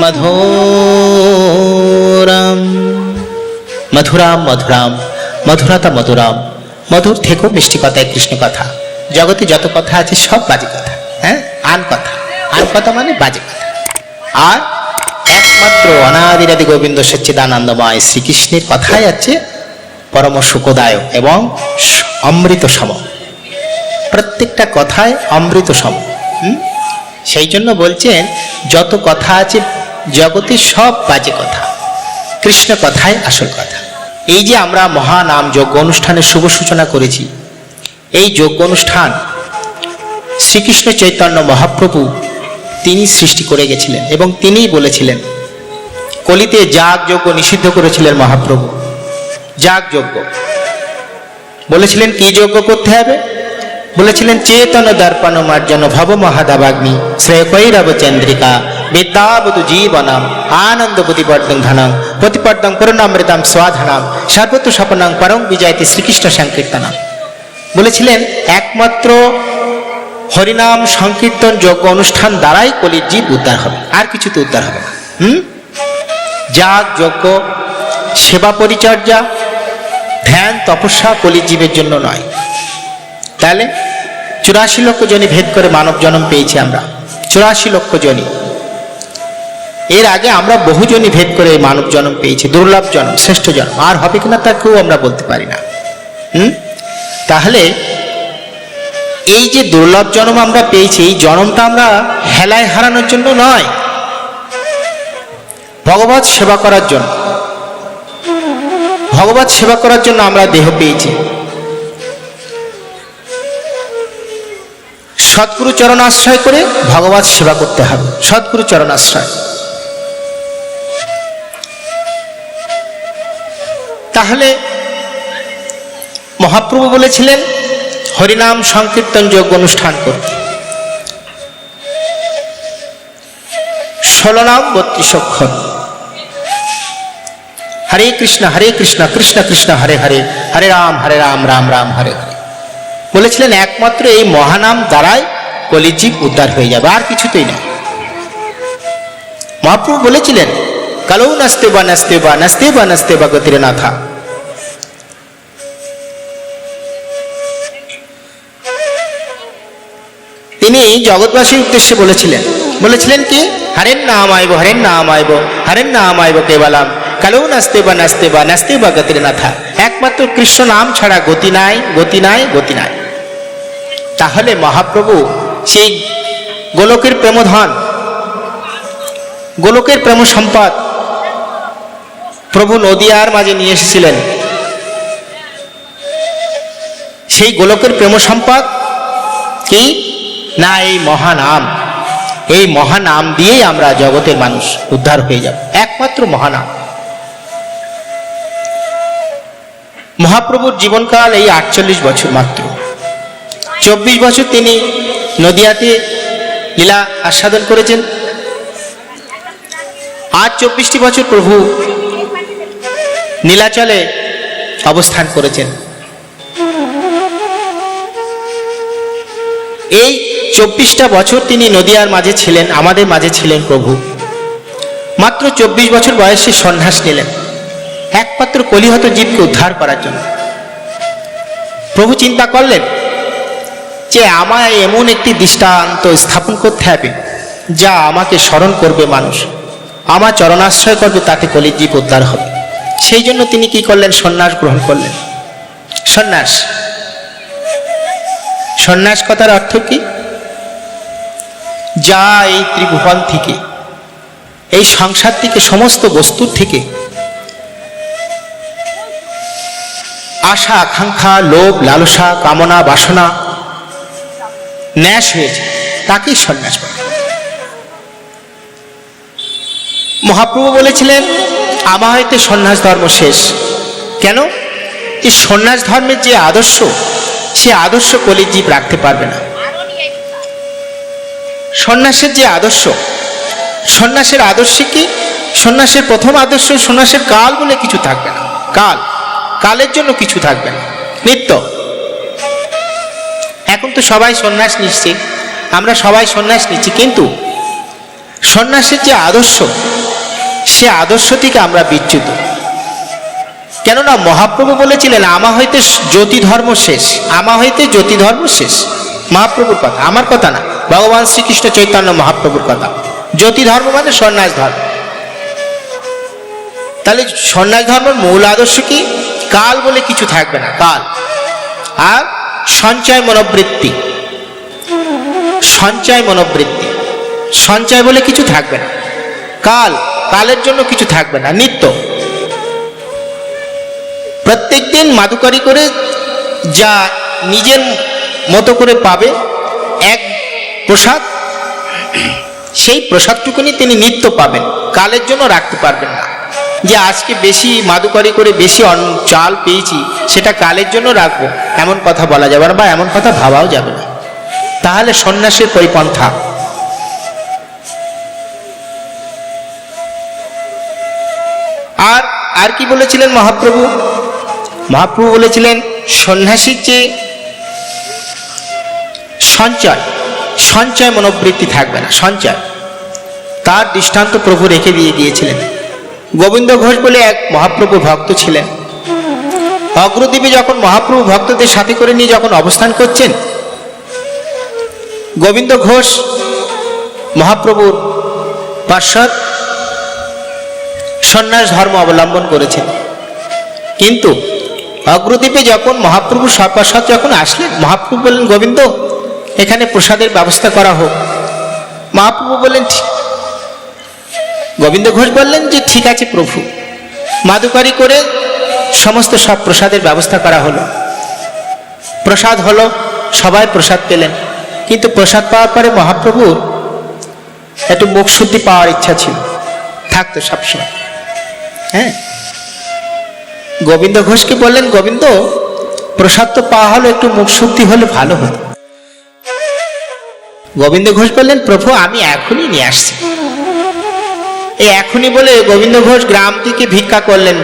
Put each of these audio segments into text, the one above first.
মধুরাম মধুরাম মধুরাম মধুরতা মধুরাম। মধুর থেকেও মিষ্টি কথায় কৃষ্ণ কথা। জগতে যত কথা আছে সব বাজে কথা। হ্যাঁ, আন কথা মানে বাজে কথা। আর একমাত্র অনাদিরাদি গোবিন্দ সচ্চিদানন্দময় শ্রীকৃষ্ণের কথাই আছে পরম সুখদায়ক এবং অমৃত সম। প্রত্যেকটা কথায় অমৃত সম। সেই জন্য বলছেন যত কথা আছে জগতে সব বাজে কথা, কৃষ্ণ কথাই আসল কথা। এই যে আমরা মহানাম যজ্ঞ অনুষ্ঠানের শুভ সূচনা করেছি, এই যজ্ঞ অনুষ্ঠান শ্রীকৃষ্ণ চৈতন্য মহাপ্রভু তিনি সৃষ্টি করে গেছিলেন এবং তিনিই বলেছিলেন। কলিতে যাগ যজ্ঞ নিষিদ্ধ করেছিলেন মহাপ্রভু। যাগ যজ্ঞ বলেছিলেন কি যজ্ঞ করতে হবে? বলেছিলেন চেতন দর্পণ মার্জন ভব মহাদাবাগ্নি শ্রেয়কৈরব চন্দ্রিকা বিদ্যাবতু জীবনাম আনন্দ প্রতিপর্দং ধনম প্রতিপর্দং করুণামৃতাম স্বাধনাম সর্বত্র স্বপনং পরং বিজয়তে শ্রীকৃষ্ণ সংকীর্তনাম। বলেছিলেন একমাত্র হরিনাম সংকীর্তন যজ্ঞ অনুষ্ঠান দ্বারাই কলির জীব উদ্ধার হবে, আর কিছুতে উদ্ধার হবে না। যাগ যজ্ঞ, সেবা পরিচর্যা, ধ্যান তপস্যা কলির জীবের জন্য নয়। তাহলে 84 লক্ষ জনি ভেদ করে মানব জন্ম পেয়েছি আমরা, 84 লক্ষ জনি। এর আগে আমরা বহু জনি ভেদ করে মানব জন্ম পেয়েছি, দুর্লভ জন্ম, শ্রেষ্ঠ জন্ম। আর হবে কিনা তা কেউ আমরা বলতে পারি না। তাহলে এই যে দুর্লভ জন্ম আমরা পেয়েছি, এই জন্মটা আমরা হেলায় হারানোর জন্য নয়, ভগবত সেবা করার জন্য। ভগবত সেবা করার জন্য আমরা দেহ পেয়েছি। সদ্গুরু চরণ আশ্রয় করে ভগবত সেবা করতে হবে, সদ্গুরু চরণ আশ্রয়। তাহলে মহাপ্রভু বলেছিলেন হরিনাম সংকীর্তন যজ্ঞ অনুষ্ঠান করতে। 16 নাম 32 অক্ষর। হরে কৃষ্ণ কৃষ্ণ কৃষ্ণ হরে হরে, হরে রাম রাম রাম হরে হরে। বলেছিলেন একমাত্র এই মহানাম দ্বারাই কলিজীব উদ্ধার হয়ে যাবে, আর কিছুতেই না। মহাপ্রভু বলেছিলেন কালৌ নাস্তে বা নাস্তে বা নাস্তে বা নাস্তে বা গতির নাথা। তিনি জগৎবাসীর উদ্দেশ্যে বলেছিলেন কি হরেন নাম আইব হরেন নাম আইব হরেন নাম আইব কেবলাম কালৌ নাস্তে বা নাস্তে বা নাস্তে বা গতির নাথা। একমাত্র কৃষ্ণ নাম ছাড়া গতি নাই, গতি নাই, গতি নাই। তাহলে মহাপ্রভু সেই গোলকের প্রেমধন, গোলকের প্রেম সম্পদ প্রভু নদিয়ার মাঝে নিয়ে এসেছিলেন। সেই গোলকের প্রেম সম্পদ কি না এই মহানাম। এই মহানাম দিয়েই আমরা জগতের মানুষ উদ্ধার হয়ে যাব, একমাত্র মহানাম। মহাপ্রভুর জীবনকাল এই 48 বছর মাত্র। 24 বছর তিনি নদিয়াতে লীলা আস্বাদন করেছেন। আর 24টি বছর প্রভু নীলাচলে অবস্থান করেছেন। এই 24টা বছর তিনি নদিয়ার মাঝে ছিলেন, আমাদের মাঝে ছিলেন প্রভু। মাত্র 24 বছর বয়সে সন্ন্যাস নিলেন, একমাত্র কলিহত জীবকে উদ্ধার করার জন্য। প্রভু চিন্তা করলেন যে আমায় এমন একটি দৃষ্টান্ত স্থাপন করতে হবে যা আমাকে স্মরণ করবে মানুষ, আমার চরণাশ্রয় করবে, তাতে কলির জীব উদ্ধার হবে। সেই জন্য তিনি কি করলেন? সন্ন্যাস গ্রহণ করলেন। সন্ন্যাস, সন্ন্যাস কথার অর্থ কি? যা এই ত্রিভুবন থেকে, এই সংসার থেকে, সমস্ত বস্তুর থেকে আশা আকাঙ্ক্ষা লোভ লালসা কামনা বাসনা ন্যাস হয়েছে, তাকেই সন্ন্যাস বলে। মহাপ্রভু বলেছিলেন আমার হইতে সন্ন্যাস ধর্ম শেষ। কেন? এই সন্ন্যাস ধর্মের যে আদর্শ, সে আদর্শ কলির জীব রাখতে পারবে না। সন্ন্যাসের যে আদর্শ, সন্ন্যাসের আদর্শে কি? সন্ন্যাসের প্রথম আদর্শ, সন্ন্যাসের কাল বলে কিছু থাকবে না। কালের জন্য কিছু থাকবে না, নিত্য। এখন তো সবাই সন্ন্যাস নিচ্ছে, আমরা সবাই সন্ন্যাস নিচ্ছি, কিন্তু সন্ন্যাসের যে আদর্শ, সে আদর্শ থেকে আমরা বিচ্যুত। কেননা মহাপ্রভু বলেছিলেন, আমা হইতে জ্যোতি ধর্ম শেষ, আমা হইতে জ্যোতি ধর্ম শেষ। মহাপ্রভুর কথা, আমার কথা না, ভগবান শ্রীকৃষ্ণ চৈতন্য মহাপ্রভুর কথা। জ্যোতি ধর্ম মানে সন্ন্যাস ধর্ম। তাহলে সন্ন্যাস ধর্মের মূল আদর্শ কি? কাল বলে কিছু থাকবে না, কাল। আর সঞ্চয় মনোবৃত্তি, সঞ্চয় মনোবৃত্তি, সঞ্চয় বলে কিছু থাকবে না। কাল, কালের জন্য কিছু থাকবে না। নিত্য প্রত্যেক দিন মাদুকারি করে যা নিজের মতো করে পাবে এক প্রসাদ, সেই প্রসাদটুকুনি তিনি নিত্য পাবেন, কালের জন্য রাখতে পারবেন না। যে আজকে বেশি মাদুকারি করে বেশি চাল পেয়েছি, সেটা কালের জন্য রাখবো, এমন কথা বলা যাবে না, বা এমন কথা ভাবাও যাবে না। তাহলে সন্ন্যাসের পরিপন্থা। আর আর কি বলেছিলেন মহাপ্রভু? মহাপ্রভু বলেছিলেন সন্ন্যাসীর যে সঞ্চয়, সঞ্চয় মনোবৃত্তি থাকবে না, সঞ্চয়। তার দৃষ্টান্ত প্রভু রেখে দিয়ে গিয়েছিলেন। গোবিন্দ ঘোষ বলে এক মহাপ্রভু ভক্ত ছিলেন। অগ্রদ্বীপে যখন মহাপ্রভু ভক্তদের সাথে করে নিয়ে যখন অবস্থান করছেন, গোবিন্দ ঘোষ মহাপ্রভুর পার্শ্বদ সন্ন্যাস ধর্ম অবলম্বন করেছেন। কিন্তু অগ্রদ্বীপে যখন মহাপ্রভু সপার্শ্বদ যখন আসলেন, মহাপ্রভু বললেন, গোবিন্দ এখানে প্রসাদের ব্যবস্থা করা হোক। মহাপ্রভু বললেন ঠিক। গোবিন্দ ঘোষ বললেন যে ঠিক আছে প্রভু। মাদুকারি করে সমস্ত সব প্রসাদের ব্যবস্থা করা হলো। প্রসাদ হলো, সবাই প্রসাদ পেলেন। কিন্তু প্রসাদ পাওয়ার পরে মহাপ্রভুর একটু মুখ শুদ্ধি পাওয়ার ইচ্ছা ছিল, থাকতো সবসময়। হ্যাঁ, গোবিন্দ ঘোষকে বললেন, গোবিন্দ প্রসাদ তো পাওয়া হলো, একটু মুখ শুদ্ধি হলে ভালো হতো। গোবিন্দ ঘোষ বললেন, প্রভু আমি এখনই নিয়ে আসছি। এই এখনই বলে গোবিন্দ ঘোষ গ্রাম থেকে ভিক্ষা করলেন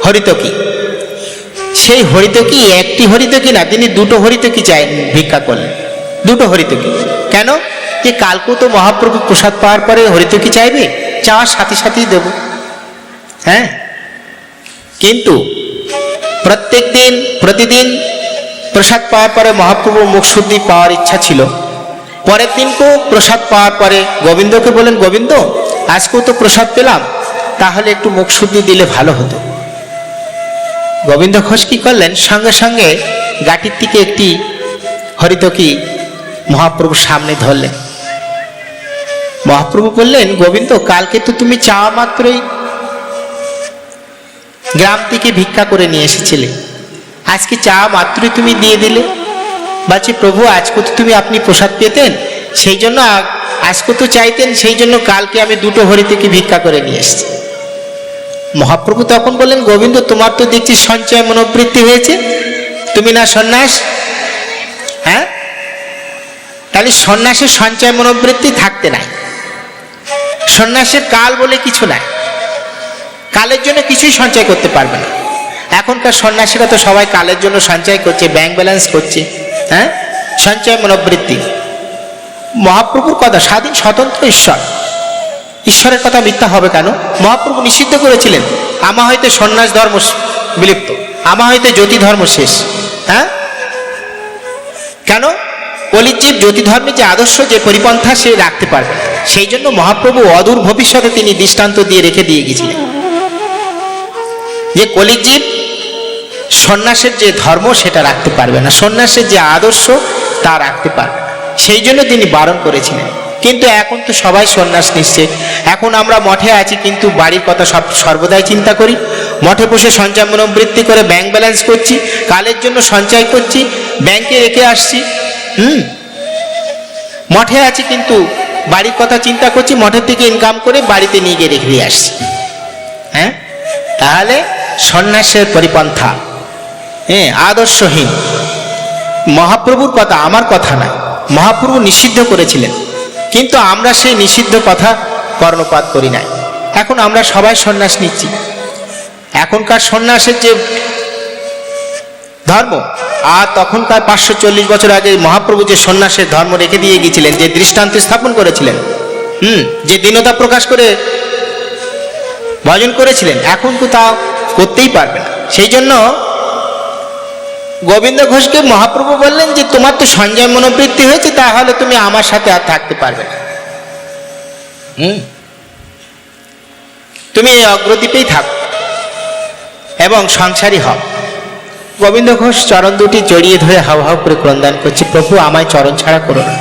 হরিতকি। সেই হরিতকি একটি হরিতকি না, তিনি দুটো হরিতকি চাই ভিক্ষা করলেন, দুটো হরিতকি। কেন? যে কালকেও তো মহাপ্রভু প্রসাদ পাওয়ার পরে হরিতকি চাইবে, চাওয়ার সাথে সাথেই দেব। হ্যাঁ, কিন্তু প্রত্যেক দিন প্রতিদিন প্রসাদ পাওয়ার পরে মহাপ্রভুর মুখ শুদ্ধি পাওয়ার ইচ্ছা ছিল। পরের দিনকেও প্রসাদ পাওয়ার পরে গোবিন্দকে বলেন, গোবিন্দ আজকেও তো প্রসাদ পেলাম, তাহলে একটু মুখ শুদ্ধি দিলে ভালো হতো। গোবিন্দ ঘোষ কি করলেন, সঙ্গে সঙ্গে গাটির থেকে একটি হরিতকি মহাপ্রভুর সামনে ধরলেন। মহাপ্রভু বললেন, গোবিন্দ কালকে তো তুমি চাওয়া মাত্রই গ্রাম থেকে ভিক্ষা করে নিয়ে এসেছিলে, আজকে চাওয়া মাত্রই তুমি দিয়ে দিলে। বলছি প্রভু আজকে তো তুমি আপনি প্রসাদ পেতেন, সেই জন্য আজকে তো চাইতেন, সেই জন্য কালকে আমি দুটো হরিতকি ভিক্ষা করে নিয়ে এসেছি। মহাপ্রভু তখন বললেন, গোবিন্দ তোমার তো দেখছি সঞ্চয় মনোবৃত্তি হয়েছে, তুমি না সন্ন্যাস। হ্যাঁ, তাহলে সন্ন্যাসের সঞ্চয় মনোবৃত্তি থাকতে নাই। সন্ন্যাসের কাল বলে কিছু নাই, কালের জন্য কিছুই সঞ্চয় করতে পারবে না। এখনকার সন্ন্যাসীরা তো সবাই কালের জন্য সঞ্চয় করছে, ব্যাংক ব্যালেন্স করছে। হ্যাঁ, সঞ্চয় মনোবৃত্তি। মহাপ্রভুর কথা, স্বাধীন স্বতন্ত্র ঈশ্বর, ঈশ্বরের কথা মিথ্যা হবে কেন? মহাপ্রভু নিষিদ্ধ করেছিলেন, আমা হইতে সন্ন্যাস ধর্ম বিলুপ্ত, আমা হইতে জ্যোতি ধর্ম শেষ। হ্যাঁ, কেন? কলিজীব জ্যোতি ধর্মের যে আদর্শ, যে পরিপন্থা সে রাখতে পারবে, সেই জন্য মহাপ্রভু অদূর ভবিষ্যতে তিনি দৃষ্টান্ত দিয়ে রেখে দিয়ে গেছিলেন যে কলিজীব সন্ন্যাসের যে ধর্ম সেটা রাখতে পারবে না, সন্ন্যাসের যে আদর্শ তা রাখতে পারবে না, সেই জন্য তিনি বারণ করেছিলেন। কিন্তু এখন তো সবাই সন্ন্যাস নিচ্ছে। এখন আমরা মঠে আছি, কিন্তু বাড়ির কথা সর্বদাই চিন্তা করি। মঠে বসে সঞ্চয় মনোবৃত্তি করে ব্যাংক ব্যালেন্স করছি, কালের জন্য সঞ্চয় করছি, ব্যাংকে রেখে আসছি। মঠে আছি কিন্তু বাড়ির কথা চিন্তা করছি, মঠের থেকে ইনকাম করে বাড়িতে নিয়ে গিয়ে রেখে দিয়ে আসছি। হ্যাঁ, তাহলে সন্ন্যাসের পরিপন্থা আদর্শহীন। মহাপ্রভুর কথা, আমার কথা নয়, মহাপ্রভু নিষিদ্ধ করেছিলেন, কিন্তু আমরা সেই নিষিদ্ধ কথা কর্ণপাত করি নাই। এখন আমরা সবাই সন্ন্যাস নিচ্ছি। এখনকার সন্ন্যাসের যে ধর্ম আর তখনকার 540 বছর আগে মহাপ্রভু যে সন্ন্যাসের ধর্ম রেখে দিয়ে গিয়েছিলেন, যে দৃষ্টান্ত স্থাপন করেছিলেন, যে দীনতা প্রকাশ করে ভজন করেছিলেন, এখন তো তা করতেই পারবে না। সেই জন্য গোবিন্দ ঘোষকে মহাপ্রভু বললেন যে তোমার তো সঞ্জয় মনোবৃত্তি হয়েছে, তাহলে তুমি আমার সাথে আর থাকতে পারবে না, তুমি এই অগ্রদ্বীপেই থাকো এবং সংসারী হও। গোবিন্দ ঘোষ চরণ দুটি জড়িয়ে ধরে হাউ হাউ করে ক্রন্দন করছে, প্রভু আমায় চরণ ছাড়া করো না।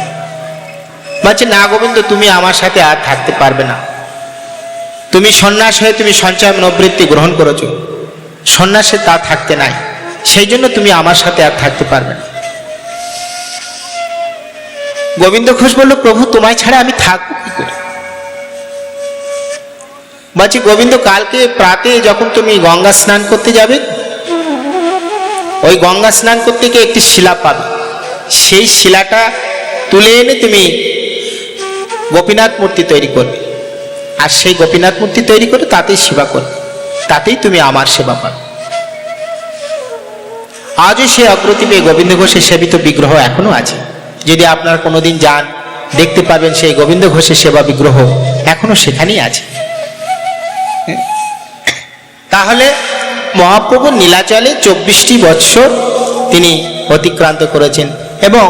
বলছে না গোবিন্দ, তুমি আমার সাথে আর থাকতে পারবে না, তুমি সন্ন্যাস হয়ে তুমি সঞ্চয় মনোবৃত্তি গ্রহণ করেছো, সন্ন্যাসে তা থাকতে নাই, সেই জন্য তুমি আমার সাথে আর থাকতে পারবে না। গোবিন্দ ঘোষ বলল প্রভু তোমায় ছাড়া আমি থাকবো কি করে? বলছি গোবিন্দ কালকে প্রাতে যখন তুমি গঙ্গা স্নান করতে যাবে, ওই গঙ্গা স্নান করতে গিয়ে একটি শিলা পাবে, সেই শিলাটা তুলে এনে তুমি গোপীনাথ মূর্তি তৈরি করবে, আর সেই গোপীনাথ মূর্তি তৈরি করে তাতেই সেবা করবে, তাতেই তুমি আমার সেবা পাবে। আজও সেই অগ্রদ্বীপে গোবিন্দ ঘোষের সেবিত বিগ্রহ এখনো আছে, যদি আপনারা কোনোদিন যান দেখতে পাবেন সেই গোবিন্দ ঘোষের সেবা বিগ্রহ এখনো সেখানেই আছে। তাহলে মহাপ্রভু নীলাচলে 24টি বৎসর তিনি অতিক্রান্ত করেছেন এবং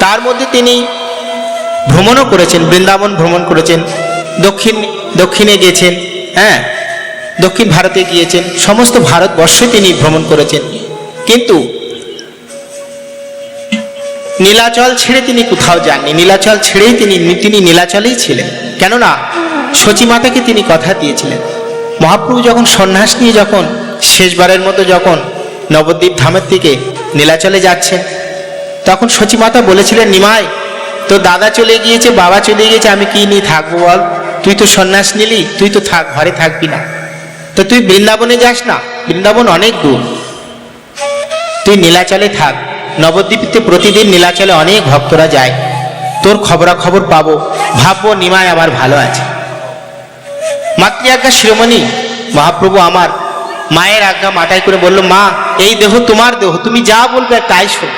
তার মধ্যে তিনি ভ্রমণও করেছেন, বৃন্দাবন ভ্রমণ করেছেন, দক্ষিণে গিয়েছেন, দক্ষিণ ভারতে গিয়েছেন, সমস্ত ভারতবর্ষে তিনি ভ্রমণ করেছেন। কিন্তু নীলাচল ছেড়ে তিনি কোথাও যাননি, নীলাচল ছেড়েই তিনি নীলাচলেই ছিলেন। কেননা সচিমাতাকে তিনি কথা দিয়েছিলেন, মহাপ্রভু যখন সন্ন্যাস নিয়ে যখন শেষবারের মতো যখন নবদ্বীপ ধামের দিকে নীলাচলে যাচ্ছেন, তখন সচিমাতা বলেছিলেন নিমাই তোর দাদা চলে গিয়েছে, বাবা চলে গিয়েছে, আমি কি নিয়ে থাকবো বল, তুই তো সন্ন্যাস নিলি, তুই তো থাক, ঘরে থাকবি না, তো তুই বৃন্দাবনে যাস না, বৃন্দাবন অনেক দূর, তুই নীলাচলে থাক। নবদ্বীপে প্রতিদিন নীলাচলে অনেক ভক্তরা যায়, তোর খবরাখবর পাবো, ভাববো নিমাই আমার ভালো আছে। মাতৃ আজ্ঞা শিরোমণি মহাপ্রভু আমার মায়ের আজ্ঞা মাটাই করে বলল, মা এই দেহ তোমার দেহ, তুমি যা বলবে তাই শোন,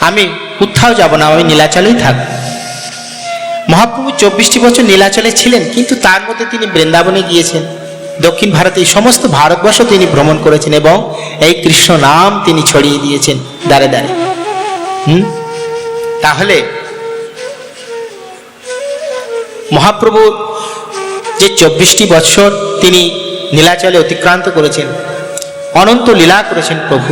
আমি কোথাও যাব না, আমি নীলাচলেই থাকবো। মহাপ্রভু 24টি বছর নীলাচলে ছিলেন, কিন্তু তার মধ্যে তিনি বৃন্দাবনে গিয়েছেন, দক্ষিণ ভারতে সমস্ত ভারতবর্ষ তিনি ভ্রমণ করেছেন এবং এই কৃষ্ণ নাম তিনি ছড়িয়ে দিয়েছেন দ্বারে দ্বারে। তাহলে মহাপ্রভু যে 24টি বৎসর তিনি নীলাচলে অতিক্রান্ত করেছেন, অনন্ত লীলা করেছেন প্রভু।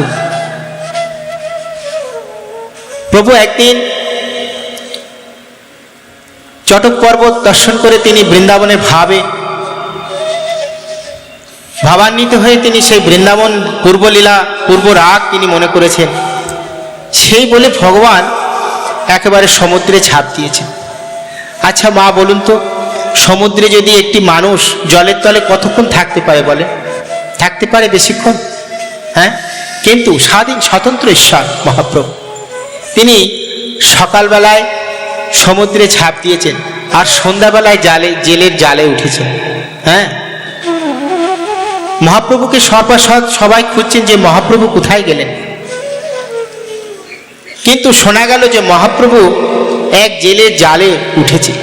প্রভু একদিন চটক পর্বত দর্শন করে তিনি বৃন্দাবনে ভাবান্বিত হয়ে তিনি সেই বৃন্দাবন পূর্বলীলা পূর্ব রাগ তিনি মনে করেছেন, সেই বলে ভগবান একেবারে সমুদ্রে ঝাঁপ দিয়েছেন। আচ্ছা মা বলুন তো, সমুদ্রে যদি একটি মানুষ জলের তলে কতক্ষণ থাকতে পারে বলে? থাকতে পারে বেশিক্ষণ? কিন্তু স্বাধীন স্বতন্ত্র ঈশ্বর মহাপ্রভু, তিনি সকালবেলায় সমুদ্রে ঝাঁপ দিয়েছেন আর সন্ধ্যাবেলায় জেলের জালে উঠেছেন। মহাপ্রভুকে সর্বসৎ সবাই খুঁজছেন যে মহাপ্রভু কোথায় গেলেন, কিন্তু শোনা গেল যে মহাপ্রভু এক জেলের জালে উঠেছে।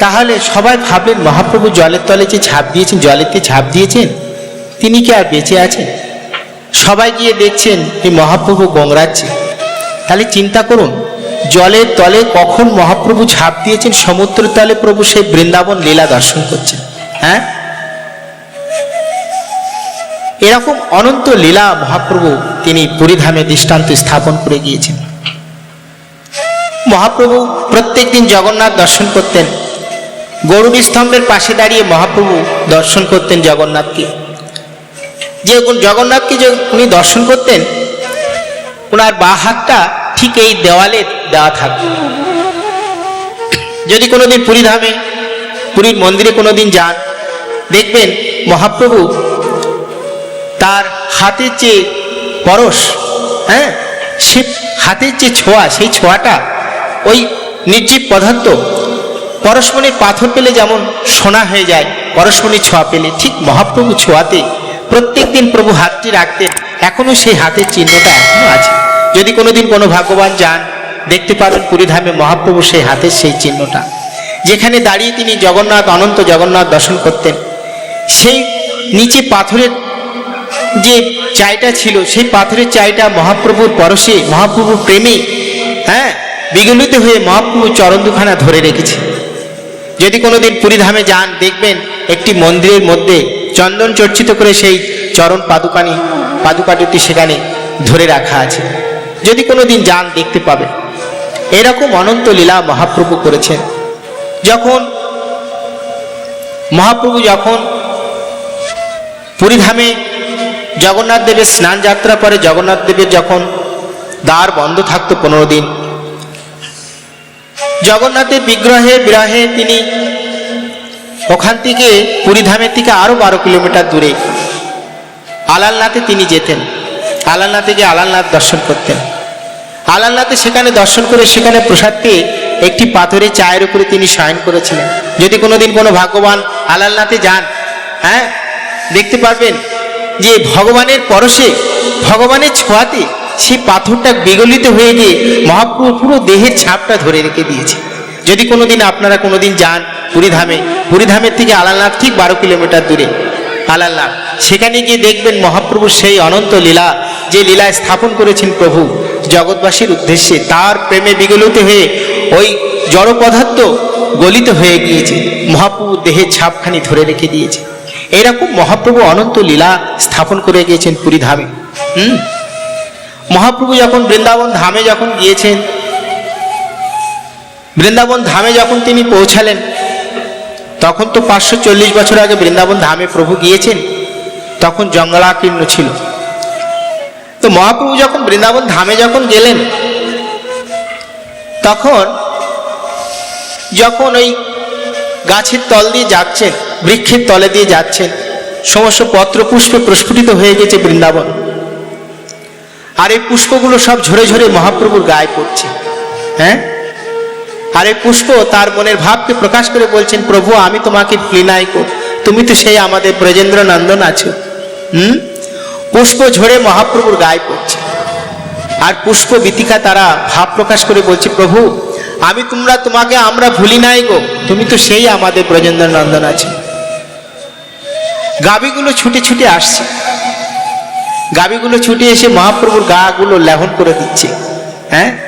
তাহলে সবাই ভাবলেন মহাপ্রভু জলের তলে যে ঝাঁপ দিয়েছেন, জলেতে ঝাঁপ দিয়েছেন, তিনি কি আর বেঁচে আছেন? সবাই গিয়ে দেখছেন এই মহাপ্রভু গংড়াচ্ছে। তাহলে চিন্তা করুন, জলের তলে কখন মহাপ্রভু ঝাঁপ দিয়েছেন, সমুদ্রের তলে প্রভু সেই বৃন্দাবন লীলা দর্শন করছেন। এরকম অনন্ত লীলা মহাপ্রভু তিনি পুরীধামে দৃষ্টান্ত স্থাপন করে গিয়েছেন। মহাপ্রভু প্রত্যেক দিন জগন্নাথ দর্শন করতেন, গরুড় স্তম্ভের পাশে দাঁড়িয়ে মহাপ্রভু দর্শন করতেন জগন্নাথকে। যে জগন্নাথকে যে উনি দর্শন করতেন, ওনার বাঁ হাতটা ঠিক এই দেওয়ালে দেওয়া থাকত। যদি কোনোদিন পুরীধামে পুরীর মন্দিরে কোনোদিন যান, দেখবেন মহাপ্রভু তার হাতের যে পরশ, সে হাতের যে ছোঁয়া, সেই ছোঁয়াটা ওই নির্জীব পদার্থ পরশমণির পাথর পেলে যেমন সোনা হয়ে যায়, পরশমণির ছোঁয়া পেলে ঠিক মহাপ্রভু ছোঁয়াতে প্রত্যেক দিন প্রভু হাতটি রাখতেন, এখনো সেই হাতের চিহ্নটা এখনো আছে। যদি কোনোদিন কোনো ভাগ্যবান যান দেখতে পাবেন পুরীধামে মহাপ্রভু সেই হাতের সেই চিহ্নটা, যেখানে দাঁড়িয়ে তিনি জগন্নাথ, অনন্ত জগন্নাথ দর্শন করতেন। সেই নিচে পাথরের যে চাইটা ছিল, সেই পাথরের চাইটা মহাপ্রভুর পরশে, মহাপ্রভুর প্রেমে বিগলিত হয়ে মহাপ্রভু চরণ দুখানা ধরে রেখেছে। যদি কোনোদিন পুরীধামে যান, দেখবেন একটি মন্দিরের মধ্যে চন্দন চর্চিত করে সেই চরণ পাদুকাটি সেখানে ধরে রাখা আছে। যদি কোনোদিন যান, দেখতে পাবেন। এরকম অনন্ত লীলা মহাপ্রভু করেছেন। মহাপ্রভু যখন পুরীধামে জগন্নাথ দেবের স্নান যাত্রা পরে জগন্নাথ দেবের যখন দ্বার বন্ধ থাকতো 15 দিন, জগন্নাথের বিগ্রহে তিনি ওখান থেকে পুরীধামের থেকে আরো 12 কিলোমিটার দূরে আলালনাথে তিনি যেতেন। আলালনাথে গিয়ে আলালনাথ দর্শন করতেন। আলালনাথে সেখানে দর্শন করে সেখানে প্রসাদ পেয়ে একটি পাথরের চায়ের উপরে তিনি শয়ন করেছিলেন। যদি কোনোদিন কোনো ভাগ্যবান আলালনাথে যান, দেখতে পারবেন যে ভগবানের পরশে, ভগবানের ছোঁয়াতে সেই পাথরটা বিগলিত হয়ে গিয়ে মহাপ্রভু পুরো দেহের ছাপটা ধরে রেখে দিয়েছে। যদি কোনোদিন আপনারা কোনোদিন যান পুরীধামের থেকে আলালনাথ ঠিক 12 কিলোমিটার দূরে আলালনাথ, সেখানে গিয়ে দেখবেন মহাপ্রভুর সেই অনন্ত লীলা, যে লীলা স্থাপন করেছেন প্রভু জগৎবাসীর উদ্দেশ্যে। তার প্রেমে বিগলিত হয়ে ওই জড় পদার্থ গলিত হয়ে গিয়েছে, মহাপ্রভুর দেহের ছাপখানি ধরে রেখে দিয়েছে। এরকম মহাপ্রভু অনন্ত লীলা স্থাপন করে গিয়েছেন পুরীধামে। মহাপ্রভু যখন বৃন্দাবন ধামে যখন গিয়েছেন, বৃন্দাবন ধামে যখন তিনি পৌঁছালেন, তখন তো 540 বছর আগে বৃন্দাবন ধামে প্রভু গিয়েছেন, তখন জঙ্গলাকীর্ণ ছিল। তো মহাপ্রভু যখন বৃন্দাবন ধামে যখন গেলেন, যখন ওই গাছের তল দিয়ে যাচ্ছেন, বৃক্ষের তলে দিয়ে যাচ্ছেন, সমস্ত পত্র পুষ্পে প্রস্ফুটিত হয়ে গেছে বৃন্দাবন, আর এই পুষ্পগুলো সব ঝরে ঝরে মহাপ্রভুর গায়ে পড়ছে। আর এই পুষ্প তার মনের ভাবকে প্রকাশ করে বলছেন, প্রভু আমি তোমাকে ভুলি নাই গো, তুমি তো সেই আমাদের ব্রজেন্দ্র নন্দন আছো। পুষ্প ঝরে মহাপ্রভুর গায়ে পড়ছে, আর পুষ্প বীতিকা তারা ভাব প্রকাশ করে বলছে, প্রভু তোমাকে আমরা ভুলি নাই গো, তুমি তো সেই আমাদের ব্রজেন্দ্র নন্দন আছো। গাভীগুলো ছুটে ছুটে আসছে, গাভীগুলো ছুটে এসে মহাপ্রভুর গা গুলো লেহন করে দিচ্ছে,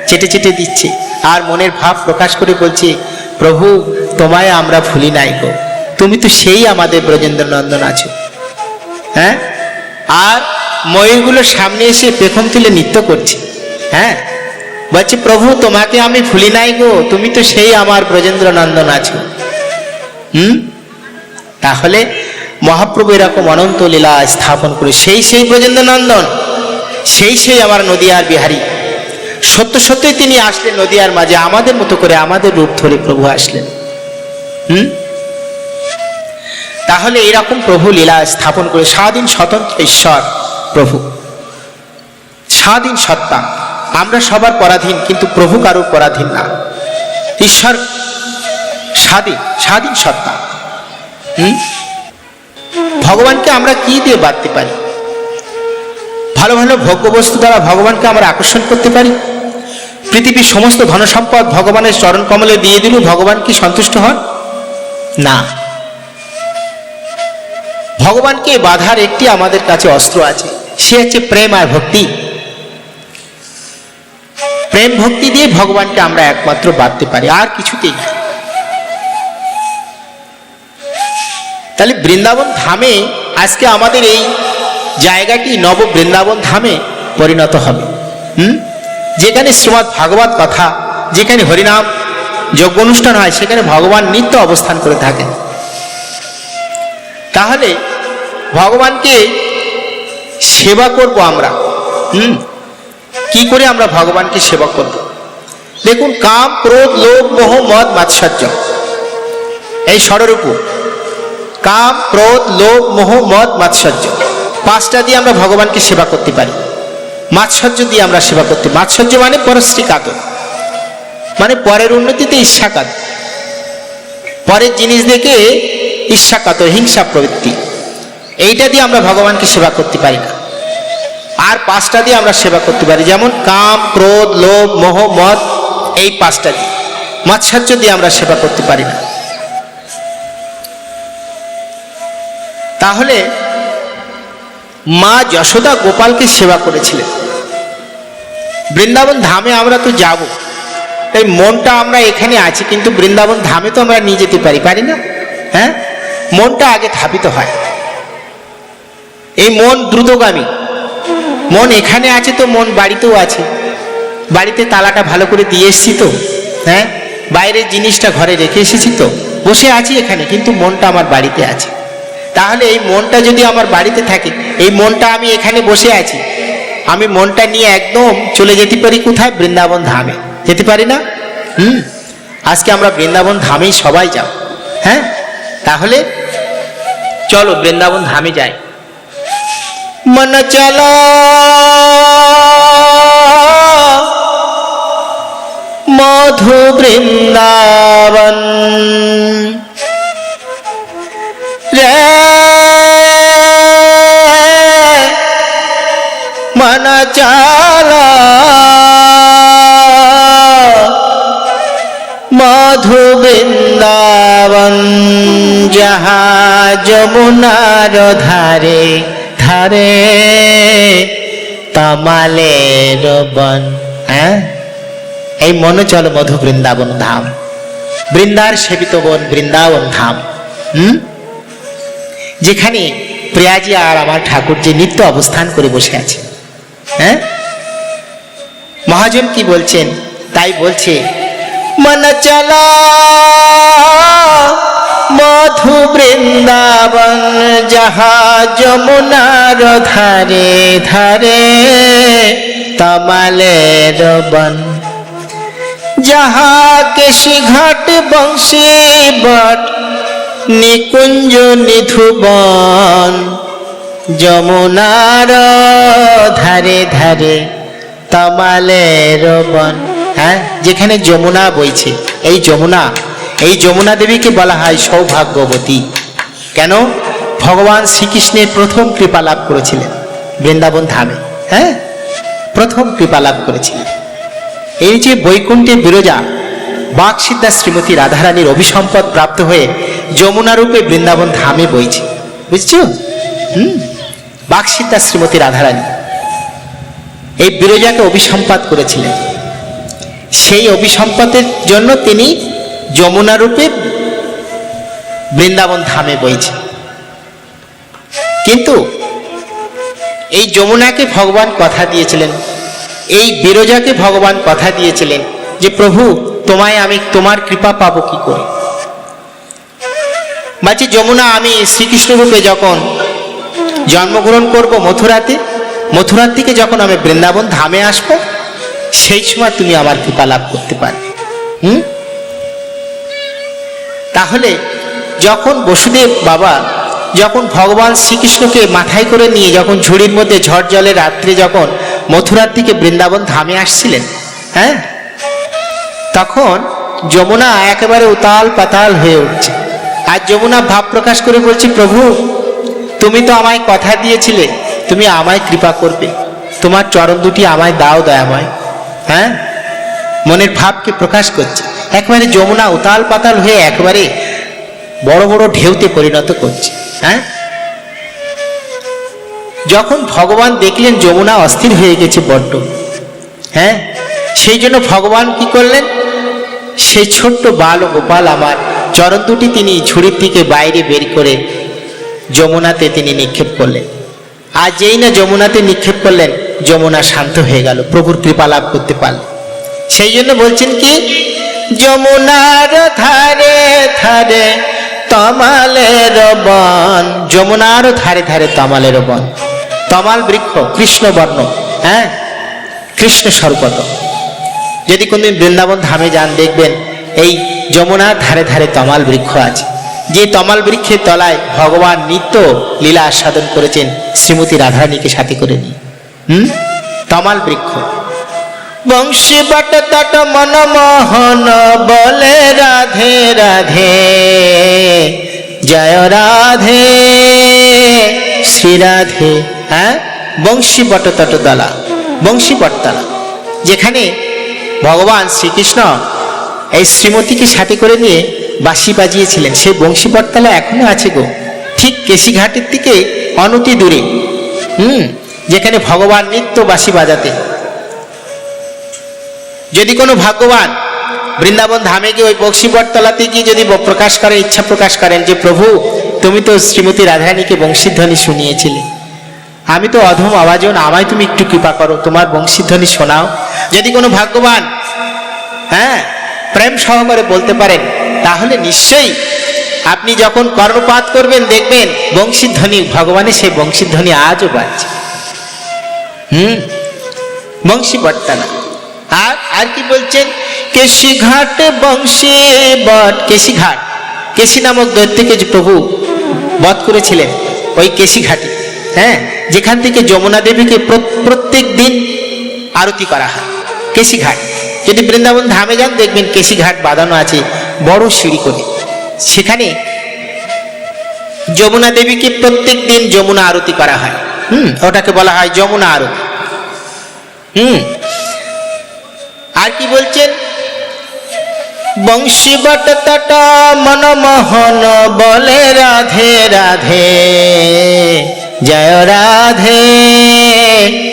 চেটে চেটে দিচ্ছে, আর মনের ভাব প্রকাশ করে বলছে, প্রভু তোমায় আমরা ভুলি নাই গো, তুমি তো সেই আমাদের ব্রজেন্দ্র নন্দন আছো। আর ময়ূরগুলো সামনে এসে পেখম তুলে নৃত্য করছে, বলছে, প্রভু তোমাকে আমি ভুলি নাই গো, তুমি তো সেই আমার ব্রজেন্দ্র নন্দন আছো। তাহলে মহাপ্রভু এরকম অনন্ত লীলা স্থাপন করে সেই ব্রজেন্দ্র নন্দন, সেই আমার নদিয়ার বিহারী, সত্য সত্যই তিনি আসলেন নদিয়ার মাঝে, আমাদের মতো করে আমাদের রূপ ধরে প্রভু আসলেন। তাহলে এরকম প্রভু লীলা স্থাপন করে স্বাধীন স্বতন্ত্র ঈশ্বর প্রভু, স্বাধীন সত্তা। আমরা সবার পরাধীন, কিন্তু প্রভু কারোর পরাধীন না। ঈশ্বর স্বাধীন সত্তা। ভগবানকে আমরা কি দিয়ে বাঁধতে পারি? ভালো ভালো ভোগ্যবস্তু দ্বারা ভগবানকে আমরা আকর্ষণ করতে পারি। পৃথিবীর সমস্ত ধন সম্পদ ভগবানের চরণ কমলে দিয়ে দিল, ভগবান কি সন্তুষ্ট হন? না। ভগবানকে বাঁধার একটি আমাদের কাছে অস্ত্র আছে, সে হচ্ছে প্রেম আর ভক্তি। প্রেম ভক্তি দিয়ে ভগবানকে আমরা একমাত্র বাঁধতে পারি, আর কিছুতেই না। তাহলে বৃন্দাবন ধামে আজকে আমাদের এই জায়গাটি নব বৃন্দাবন ধামে পরিণত হবে। যেখানে শ্রীমদ্ ভাগবত কথা, যেখানে হরিনাম যজ্ঞ অনুষ্ঠান হয়, সেখানে ভগবান নিত্য অবস্থান করে থাকেন। তাহলে ভগবানকে সেবা করব আমরা। কি করে আমরা ভগবানকে সেবা করব? দেখুন, কাম, ক্রোধ, লোভ, মোহ, মদ, মাৎসর্য, এই ষড়রূপ। কাম, ক্রোধ, লোভ, মোহ, মদ, মাৎসর্য, 5টা দিয়ে আমরা ভগবানকে সেবা করতে পারি। মাৎসর্য দিয়ে আমরা সেবা করতে, মাৎসর্য মানে পরশ্রী কাতর, মানে পরের উন্নতিতে ঈর্ষা কাতর, পরের জিনিস দেখে ঈর্ষা কাতর, হিংসা প্রবৃত্তি, এইটা দিয়ে আমরা ভগবানকে সেবা করতে পারি না। আর 5টা দিয়ে আমরা সেবা করতে পারি, যেমন কাম, ক্রোধ, লোভ, মোহ, মদ, এই 5টা দিয়ে, মৎস্যার্য দিয়ে আমরা সেবা করতে পারি না। তাহলে মা যশোদা গোপালকে সেবা করেছিলেন। বৃন্দাবন ধামে আমরা তো যাব, তাই মনটা আমরা এখানে আছি, কিন্তু বৃন্দাবন ধামে তো আমরা নিয়ে যেতে পারি না। হ্যাঁ, মনটা আগে ধাবিত হয়। এই মন দ্রুতগামী, মন এখানে আছে তো মন বাড়িতেও আছে। বাড়িতে তালাটা ভালো করে দিয়ে এসেছি তো, হ্যাঁ, বাইরের জিনিসটা ঘরে রেখে এসেছি তো, বসে আছি এখানে, কিন্তু মনটা আমার বাড়িতে আছে। তাহলে এই মনটা যদি আমার বাড়িতে থাকে, এই মনটা আমি এখানে বসে আছি, আমি মনটা নিয়ে একদম চলে যেতে পারি কোথায়? বৃন্দাবন ধামে। যেতে পারি না? আজকে আমরা বৃন্দাবন ধামেই সবাই যাব। হ্যাঁ, তাহলে চলো বৃন্দাবন ধামে যাই। মন চলো মধু বৃন্দাবন রে, মন চলো মধু বৃন্দাবন, যাহা যমুনার ধারে ধারে তমালের বন। হ্যাঁ, এই মনে চলো মধু বৃন্দাবন ধাম, বৃন্দার সেবিত বন বৃন্দাবন ধাম। যেখানে প্রিয়াজি আর আমার ঠাকুর যে নিত্য অবস্থান করে বসে আছে। হ্যাঁ, মহাজন কি বলছেন? তাই বলছে, মন চলো মধু বৃন্দাবন, যাহা যমুনার ধারে ধারে তমালের বন, যাহা কেশি ঘাট বংশী বট নিকুঞ্জ নিধুবন, যমুনার ধারে ধারে তমালের বন। হ্যাঁ, যেখানে যমুনা বইছে, এই যমুনা দেবীকে বলা হয় সৌভাগ্যবতী। কেন? ভগবান শ্রীকৃষ্ণের প্রথম কৃপা লাভ করেছিলেন বৃন্দাবন ধামে। হ্যাঁ, প্রথম কৃপা লাভ করেছিলেন। এই যে বৈকুণ্ঠে বিরজা বাকসিদ্ধা শ্রীমতী রাধারানীর অভিসম্পদ প্রাপ্ত হয়ে যমুনা রূপে বৃন্দাবন ধামে বইছে, বুঝছো? বাকসিদ্ধা শ্রীমতী রাধারানী এই বিরজাকে অভিসম্পাদ করেছিলেন। সেই অভিসম্পাদের জন্য তিনি যমুনা রূপে বৃন্দাবন ধামে বইছে। কিন্তু এই যমুনাকে ভগবান কথা দিয়েছিলেন, এই বিরজাকে ভগবান কথা দিয়েছিলেন যে প্রভু তোমায় আমি তোমার কৃপা পাবো কি করে? বলছে যমুনা, আমি শ্রীকৃষ্ণ রূপে যখন জন্মগ্রহণ করব মথুরাতে, মথুরার থেকে যখন আমি বৃন্দাবন ধামে আসবো, সেই সময় তুমি আমার কৃপা লাভ করতে পারবে। তাহলে যখন বসুদেব বাবা যখন ভগবান শ্রীকৃষ্ণকে মাথায় করে নিয়ে যখন ঝুড়ির মধ্যে ঝড় জলে রাত্রে যখন মথুরার দিকে বৃন্দাবন ধামে আসছিলেন, হ্যাঁ, তখন যমুনা একেবারে উতাল পাতাল হয়ে উঠছে। আর যমুনা ভাব প্রকাশ করে বলছে, প্রভু তুমি তো আমায় কথা দিয়েছিলে তুমি আমায় কৃপা করবে, তোমার চরণ দুটি আমায় দাও দয়াময়। হ্যাঁ, মনের ভাবকে প্রকাশ করছে। একেবারে যমুনা উতাল পাতাল হয়ে একেবারে বড় বড় ঢেউতে পরিণত করছে। হ্যাঁ, যখন ভগবান দেখলেন যমুনা অস্থির হয়ে গেছে বড্ড, হ্যাঁ, সেই জন্য ভগবান কি করলেন, সেই ছোট্ট বাল ও গোপাল আমার চরণ দুটি তিনি ঝুড়ির দিকে বাইরে বের করে যমুনাতে তিনি নিক্ষেপ করলেন। আর যেই না যমুনাতে নিক্ষেপ করলেন, যমুনা শান্ত হয়ে গেল, প্রভুর কৃপা লাভ করতে পারল। সেই জন্য বলছেন কি, যমুনার ধারে ধারে তমালের বন, যমুনার ধারে ধারে তমালের বন। তমাল বৃক্ষ কৃষ্ণ বর্ণ, হ্যাঁ, কৃষ্ণ স্বরূপত। যদি কোনদিন বৃন্দাবন ধামে যান দেখবেন এই যমুনার ধারে ধারে তমাল বৃক্ষ আছে। যে তমাল বৃক্ষের তলায় ভগবান নিত্য লীলা আস্বাদন করেছেন শ্রীমতী রাধারানীকে সাথে করে নিয়ে। তমাল বৃক্ষ বংশী বট তট মনমোহন বলে রাধে রাধে, জয় রাধে শ্রী রাধে। হ্যাঁ, বংশী বট তট তলা, বংশী বটতলা, যেখানে ভগবান শ্রীকৃষ্ণ এই শ্রীমতীকে সাথে করে নিয়ে বাঁশি বাজিয়েছিলেন। সেই বংশী বটতলা এখনো আছে গো, ঠিক কেশিঘাটের থেকে অনতি দূরে, যেখানে ভগবান নিত্য বাঁশি বাজাতেন। যদি কোনো ভাগ্যবান বৃন্দাবন ধামে গিয়ে ওই বংশী বটতলাতে গিয়ে যদি প্রকাশ করেন, ইচ্ছা প্রকাশ করেন যে প্রভু তুমি তো শ্রীমতী রাধারানীকে বংশীধ্বনি শুনিয়েছিলে, আমি তো অধম আওয়াজন, আমায় তুমি একটু কৃপা করো, তোমার বংশীধ্বনি শোনাও। যদি কোনো ভাগ্যবান প্রেম সহকারে বলতে পারেন, তাহলে নিশ্চয়ই আপনি যখন কর্ণপাত করবেন দেখবেন বংশীধ্বনি, ভগবানের সেই বংশীধ্বনি আজও বাজছে। বংশী বটতলা। আর কি বলছেন, কেশিঘাট বংশী বট, কেশিঘাট, কেশি নামক দৈত্যকে যে প্রভু বধ করেছিলেন ওই কেশিঘাটে, যেখান থেকে যমুনা দেবীকে প্রত্যেক দিন আরতি করা হয়। কেশিঘাট, যদি বৃন্দাবন ধামে যান দেখবেন কেশিঘাট বাঁধানো আছে বড় সিঁড়ি করে, সেখানে যমুনা দেবীকে প্রত্যেক দিন যমুনা আরতি করা হয়। ওটাকে বলা হয় যমুনা আরতি। আর কি বলছেন, বংশী বট তট মনমোহন বলে রাধে রাধে, জয় রাধে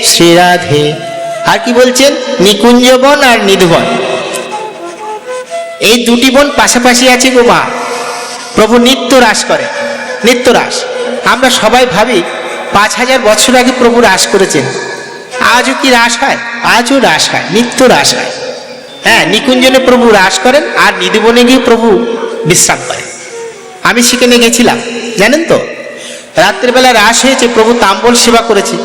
শ্রী রাধে। আর কি বলছেন, নিকুঞ্জ বন আর নিধুবন, এই দুটি বন পাশাপাশি আছে গো মা। প্রভু নিত্য রাস করে, নিত্য রাস। আমরা সবাই ভাবি 5000 বছর আগে প্রভু রাস করেছেন, আজও কি রাস হয়? আজও রাস হয়, নিত্য রাস হয়। নিকুঞ্জনে প্রভু রাস করেন আর নিধুবনে গিয়ে প্রভু বিশ্রাম করেন। আমি সেখানে গেছিলাম, জানেন তো, রাত্রিবেলা রাস হয়েছে, প্রভু তাম্বুল সেবা করেছে।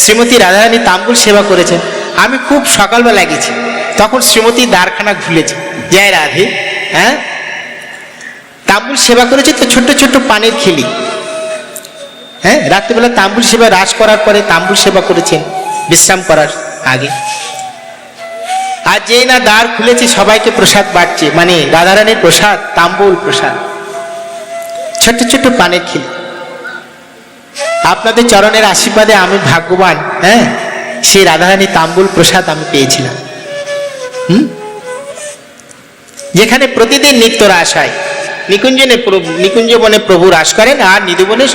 শ্রীমতী রাধারানী তাম্বুল সেবা করেছেন। আমি খুব সকালবেলা গেছি, তখন শ্রীমতী দ্বারখানা খুলেছে, জয় রাধে। তাম্বুল সেবা করেছে তো, ছোট্ট ছোট্ট পানির খিলি। রাত্রিবেলা তাম্বুল সেবা, রাস করার পরে তাম্বুল সেবা করেছেন বিশ্রাম করার আগে। আর যেই না দ্বার খুলেছে সবাইকে প্রসাদ বাড়ছে, মানে রাধারানীর প্রসাদ, তাম্বুল প্রসাদ, ছোট্ট ছোট্ট পানের খিলি। আপনাদের চরণের আশীর্বাদে আমি ভাগ্যবান, সেই রাধারানী তাম্বুল প্রসাদ আমি পেয়েছিলাম। যেখানে প্রতিদিন নিত্য রাস হয়। নিকুঞ্জ বনে প্রভু রাস করেন আর নিধুবনে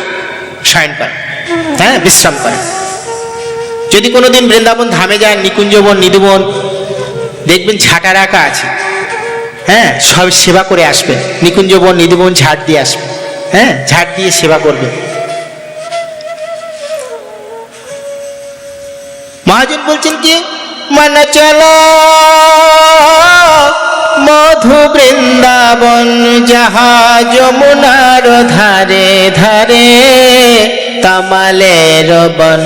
শয়ন করেন, বিশ্রাম করেন। যদি কোনোদিন বৃন্দাবন ধামে যান, নিকুঞ্জ বন নিধুবন দেখবেন ঝাঁটা রাখা আছে, সব সেবা করে আসবেন। নিকুঞ্জ বন নিধুবন ঝাড় দিয়ে আসবেন, ঝাড় দিয়ে সেবা করবেন। মহাজন বলছেন কি, মন চলো মধু বৃন্দাবন, যাহা যমুনার ধারে ধারে তমালের বন,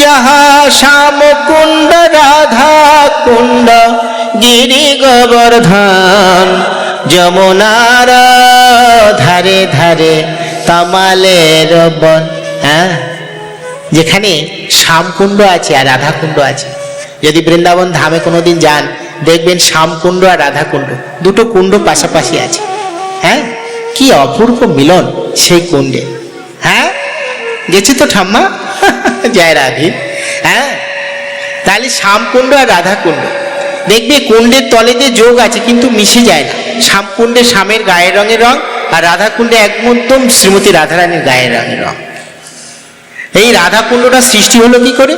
যাহা শ্যাম কুণ্ড রাধা কুণ্ড গিরি গোবর্ধন, যমুনার ধারে ধারে তমালের বন। যেখানে শ্যামকুণ্ড আছে আর রাধা কুণ্ড আছে। যদি বৃন্দাবন ধামে কোনোদিন যান দেখবেন শ্যামকুণ্ড আর রাধা কুণ্ড, দুটো কুণ্ড পাশাপাশি আছে। কি অপূর্ব মিলন সেই কুণ্ডে। গেছি তো ঠাম্মা, জয় রাধে। তাহলে শ্যামকুণ্ড আর রাধা কুণ্ড, দেখবে কুণ্ডের তলে যে যোগ আছে কিন্তু মিশে যায় না। শ্যামকুণ্ডে শ্যামের গায়ের রঙের রং, আর রাধা কুণ্ডে একদম শ্রীমতী রাধারানীর গায়ের রঙের রং। এই রাধা কুণ্ডটা সৃষ্টি হলো কি করে?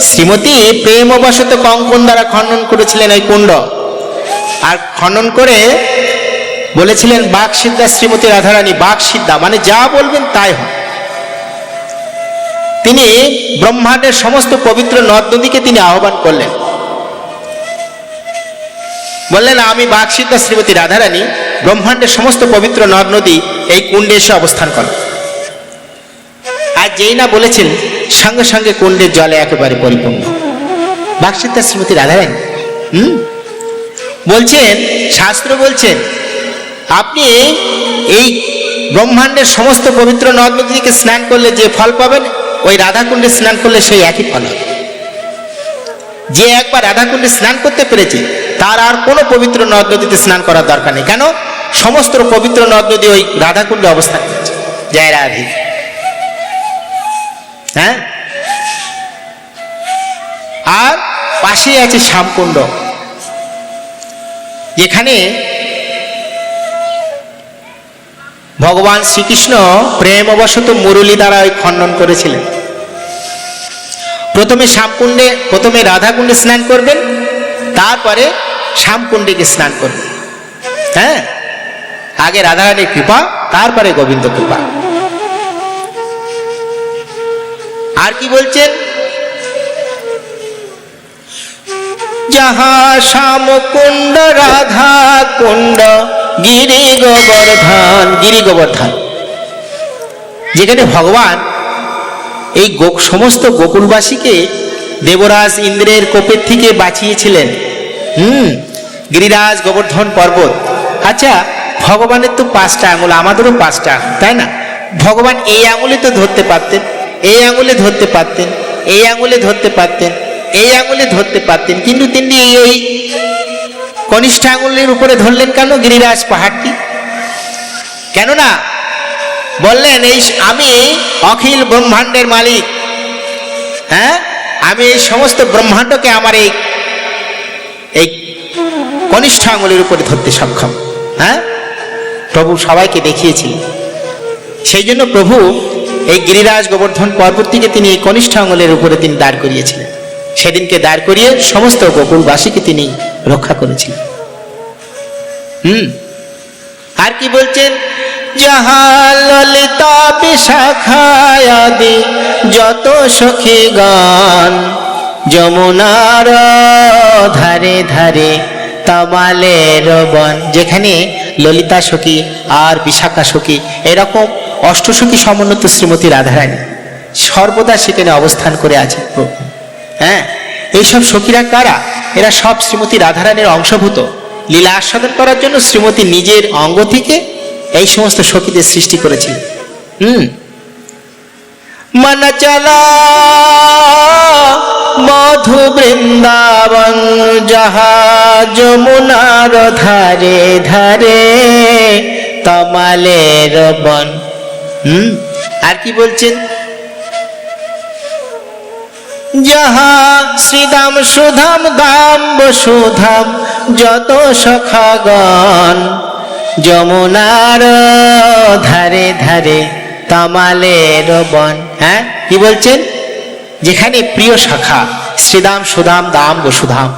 শ্রীমতী প্রেমবশত কঙ্কন দ্বারা খনন করেছিলেন ওই কুণ্ড, আর খনন করে বলেছিলেন বাক সিদ্ধা শ্রীমতী রাধারানী, বাক সিদ্ধা মানে যা বলবেন তাই হয়। তিনি ব্রহ্মাণ্ডের সমস্ত পবিত্র নদ নদীকে তিনি আহ্বান করলেন, বললেন আমি বাক সিদ্ধা শ্রীমতী রাধারানী, ব্রহ্মাণ্ডের সমস্ত পবিত্র নদ নদী এই কুণ্ডে এসে অবস্থান করে। আর যেই না বলেছেন সঙ্গে সঙ্গে কুণ্ডের জলে একেবারে পরিপূর্ণ। বাক সিদ্ধা শ্রীমতী রাধারানী বলছেন, শাস্ত্র বলছেন আপনি এই ব্রহ্মাণ্ডের সমস্ত পবিত্র নদ নদীকে স্নান করলে যে ফল পাবেন, ওই রাধাকুণ্ডে স্নান করলে সেই একই ফল হবে। যে একবার রাধাকুণ্ডে স্নান করতে পেরেছে তার আর কোনো পবিত্র নদ নদীতে স্নান করার দরকার নেই। কেন? সমস্ত পবিত্র নদ নদী ওই রাধাকুণ্ডে অবস্থান করছে। জয় রাধে। আর পাশেই আছে শ্যামকুণ্ড, যেখানে ভগবান শ্রীকৃষ্ণ প্রেমবশত মুরলী দ্বারা ওই খণ্ডন করেছিলেন। প্রথমে রাধাকুণ্ডে স্নান করবেন, তারপরে শ্যামকুণ্ডে গিয়ে স্নান করবেন। হ্যাঁ, আগে রাধারানীর কৃপা, তারপরে গোবিন্দ কৃপা। আর কি বলছেন, যাহা শ্যামকুণ্ড রাধা কুণ্ড গিরি গোবর্ধন, যেখানে ভগবান এই সমস্ত গোকুলবাসীকে দেবরাজ ইন্দ্রের কোপের থেকে বাঁচিয়েছিলেন। গিরিরাজ গোবর্ধন পর্বত। আচ্ছা, ভগবানের তো 5টা আঙুল, আমাদেরও 5টা, তাই না? ভগবান এই আঙুলে তো ধরতে পারতেন, এই আঙুলে ধরতে পারতেন, এই আঙুলে ধরতে পারতেন, এই আঙুলে ধরতে পারতেন, কিন্তু তিনি এই কনিষ্ঠ আঙুলের উপরে ধরলেন কেন গিরিরাজ পাহাড়টি? কেননা বললেন, আমি অখিল ব্রহ্মাণ্ডের মালিক। হ্যাঁ, আমি এই সমস্ত ব্রহ্মাণ্ডকে আমার এই কনিষ্ঠ আঙুলের উপরে ধরতে সক্ষম। হ্যাঁ, প্রভু সবাইকে দেখিয়েছিলেন। সেই জন্য প্রভু এই গিরিরাজ গোবর্ধন পর্বতটিকে তিনি এই কনিষ্ঠ আঙুলের উপরে তিনি দাঁড় করিয়েছিলেন। সেদিনকে দাঁড় করিয়ে সমস্ত গোকুলবাসীকে তিনি রক্ষা করেছিলেন। আর কি বলছেন, যাহা ললিতা বিশাখায়াদি যত সখী গান, যমুনার ধারে ধারে তমালের বন, যেখানে ললিতা সখী আর বিশাখা সখী এরকম অষ্টসখী সমন্বিত শ্রীমতী রাধারানী সর্বদা সেখানে অবস্থান করে আছে প্রভু। হ্যাঁ, এইসব সখীরা কারা? এরা সব শ্রীমতী রাধারানীর অংশভূত। লীলা আস্বাদন করার জন্য শ্রীমতী নিজের অঙ্গ থেকে এই সমস্ত সখীদের সৃষ্টি করেছিলেন। মন চলা মধু বৃন্দাবন, যাহা যমুনার ধারে ধারে তমালের বন। আর কি বলছেন, যাহা শ্রীদাম সুধাম দাম বসুধাম যত সখাগণ, যমুনার ধারে ধারে তমালের বন। হ্যাঁ, কি বলছেন, যেখানে প্রিয় শাখা শ্রীদাম সুধাম দাম বসুধাম,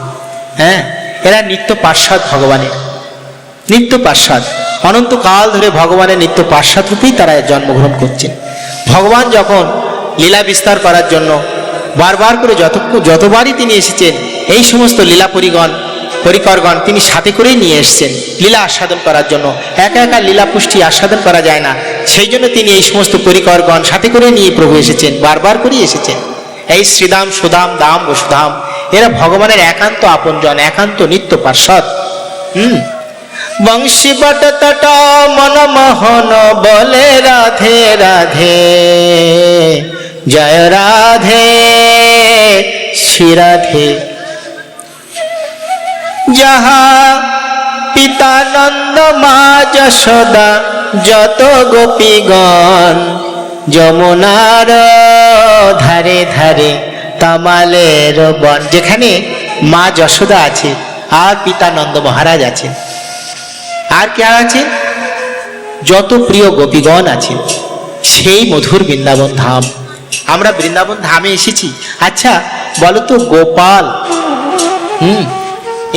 হ্যাঁ, এরা নিত্য পার্ষদ ভগবানের, নিত্য পার্ষদ। অনন্তকাল ধরে ভগবানের নিত্য পার্ষদ রূপেই তারা জন্মগ্রহণ করছেন। ভগবান যখন লীলা বিস্তার করার জন্য বারবার করে যতবারই তিনি এসেছেন, এই সমস্ত লীলা পরিকরগণ তিনি সাথে করেই নিয়ে এসেছেন লীলা আস্বাদন করার জন্য। একা একা লীলা পুষ্টি আস্বাদন করা যায় না, সেই জন্য তিনি এই সমস্ত পরিকরগণ সাথে করে নিয়ে প্রভু এসেছেন, বারবার করেই এসেছেন। এই শ্রীদাম সুদাম দাম বসুধাম এরা ভগবানের একান্ত আপনজন, একান্ত নিত্য পার্ষদ। বংশী বট তট মনমোহন বলে রাধে রাধে, জয় রাধে শ্রী রাধে। যাহা পিতা নন্দ মা যশোদা যত গোপীগণ, যমুনার ধারে ধারে তমালের বন, যেখানে মা যশোদা আছে আর পিতা নন্দ মহারাজ আছে। আর কে আছে? যত প্রিয় গোপীগণ আছে, সেই মধুর বৃন্দাবন ধাম। আমরা বৃন্দাবন ধামে এসেছি। আচ্ছা বলো তো, গোপাল,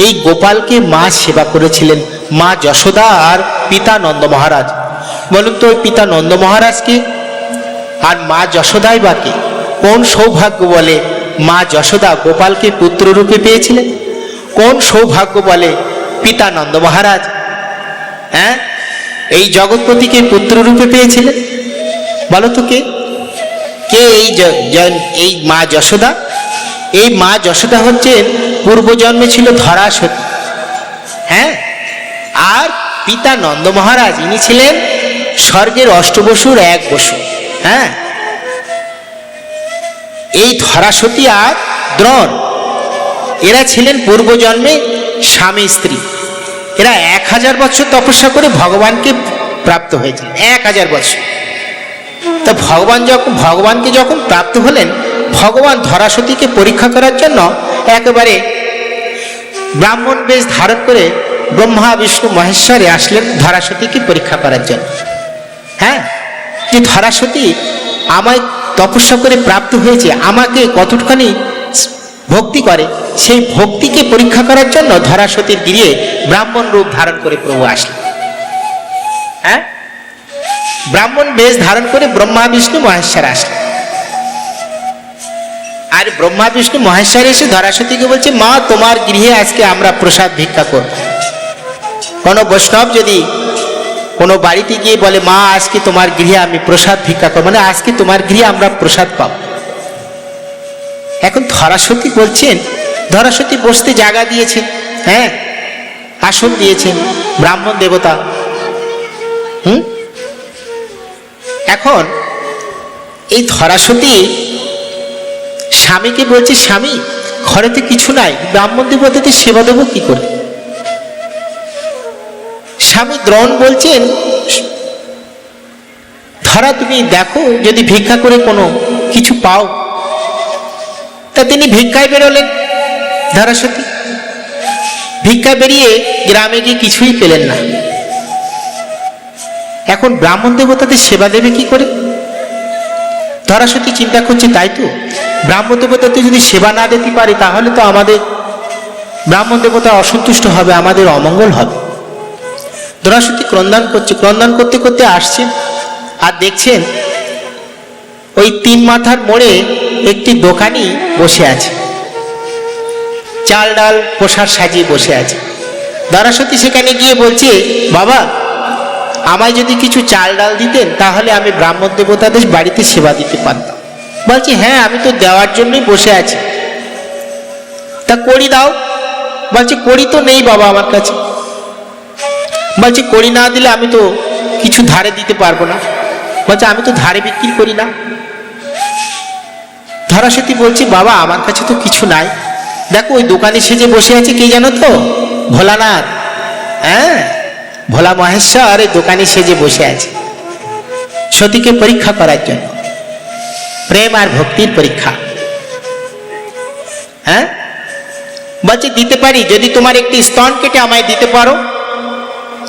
এই গোপালকে মা সেবা করেছিলেন মা যশোদা আর পিতা নন্দ মহারাজ। বলুন তো, ওই পিতা নন্দ মহারাজকে আর মা যশোদাই বাকে কোন সৌভাগ্য বলে মা যশোদা গোপালকে পুত্র রূপে পেয়েছিলেন? কোন সৌভাগ্য বলে পিতা নন্দ মহারাজ এই জগৎপতিকে পুত্র রূপে পেয়েছিলেন? বলো তো, কে কে এই মা যশোদা? এই মা যশোদা হচ্ছেন পূর্বজন্মে ছিল ধরা সতী। হ্যাঁ, আর পিতা নন্দ মহারাজ ইনি ছিলেন স্বর্গের অষ্টবসুর এক বসু। হ্যাঁ, এই ধরা সতী আর দ্রোণ এরা ছিলেন পূর্বজন্মে স্বামী স্ত্রী। এরা 1000 বছর তপস্যা করে ভগবানকে প্রাপ্ত হয়েছিলেন। 1000 বছর। তো ভগবানকে যখন প্রাপ্ত হলেন, ভগবান ধরাসতীকে পরীক্ষা করার জন্য একেবারে ব্রাহ্মণ বেশ ধারণ করে ব্রহ্মা বিষ্ণু মহেশ্বরে আসলেন ধরাসতীকে পরীক্ষা করার জন্য। হ্যাঁ, যে ধরাসতী আমায় তপস্যা করে প্রাপ্ত হয়েছে, আমাকে কতটুখানি ভক্তি করে, সেই ভক্তিকে পরীক্ষা করার জন্য ধরাসতীর গৃহে ব্রাহ্মণ রূপ ধারণ করে প্রভু আসলেন। হ্যাঁ, ব্রাহ্মণ বেশ ধারণ করে ব্রহ্মা বিষ্ণু মহেশ্বর আসলেন। আর ব্রহ্মা বিষ্ণু মহেশ্বর এসে ধরাসতীকে বলছে, মা তোমার গৃহে আজকে আমরা প্রসাদ ভিক্ষা করব। কোনো বৈষ্ণব যদি কোনো বাড়িতে গিয়ে বলে, মা আজকে তোমার গৃহে আমি প্রসাদ ভিক্ষা করব, মানে আজকে তোমার গৃহে আমরা প্রসাদ পাব। এখন ধরাসতী বলছেন, ধরাসতী বসতে জায়গা দিয়েছেন, হ্যাঁ আসন দিয়েছেন ব্রাহ্মণ দেবতা। এখন এই ধরাসতী স্বামীকে বলছে, স্বামী ঘরেতে কিছু নাই, ব্রাহ্মণ দেবতাকে সেবা দেবো কি করে? স্বামী দ্রোণ বলছেন, ধরা তুমি দেখো যদি ভিক্ষা করে কোনো কিছু পাও। তা তিনি ভিক্ষায় বেরোলেন। ধরাসতী ভিক্ষা বেরিয়ে গ্রামে গিয়ে কিছুই পেলেন না। এখন ব্রাহ্মণ দেবতাদের সেবা দেবে কি করে? ধরাসতী চিন্তা করছে, তাই তো ব্রাহ্মণ দেবতাতে যদি সেবা না দিতে পারে তাহলে তো আমাদের ব্রাহ্মণ দেবতা অসন্তুষ্ট হবে, আমাদের অমঙ্গল হবে। ধরাসতী ক্রন্দন করছে, ক্রন্দন করতে করতে আসছেন আর দেখছেন ওই তিন মাথার মোড়ে একটি দোকানি বসে আছে, চাল ডাল প্রসাদ সাজিয়ে বসে আছে। ধরাসতী সেখানে গিয়ে বলছে, বাবা আমায় যদি কিছু চাল ডাল দিতেন তাহলে আমি ব্রাহ্মণ দেবতাদের বাড়িতে সেবা দিতে পারতাম। বলছি, হ্যাঁ আমি তো দেওয়ার জন্যই বসে আছি। তা কড়ি দাও। বলছে, কড়ি তো নেই বাবা আমার কাছে। বলছে, কড়ি না দিলে আমি তো কিছু ধারে দিতে পারবো না। বলছে, আমি তো ধারে বিক্রি করি না। ধরাসতী বলছে, বাবা আমার কাছে তো কিছু নাই। দেখো ওই দোকানে সেজে বসে আছে, কে জানো তো? ভোলানাথ। হ্যাঁ, ভোলা মহেশ্বর এই দোকানে সেজে বসে আছে সতীকে পরীক্ষা করার জন্য, প্রেম আর ভক্তির পরীক্ষা। হ্যাঁ, বলছে দিতে পারি, যদি তোমার একটি স্তন কেটে আমায় দিতে পারো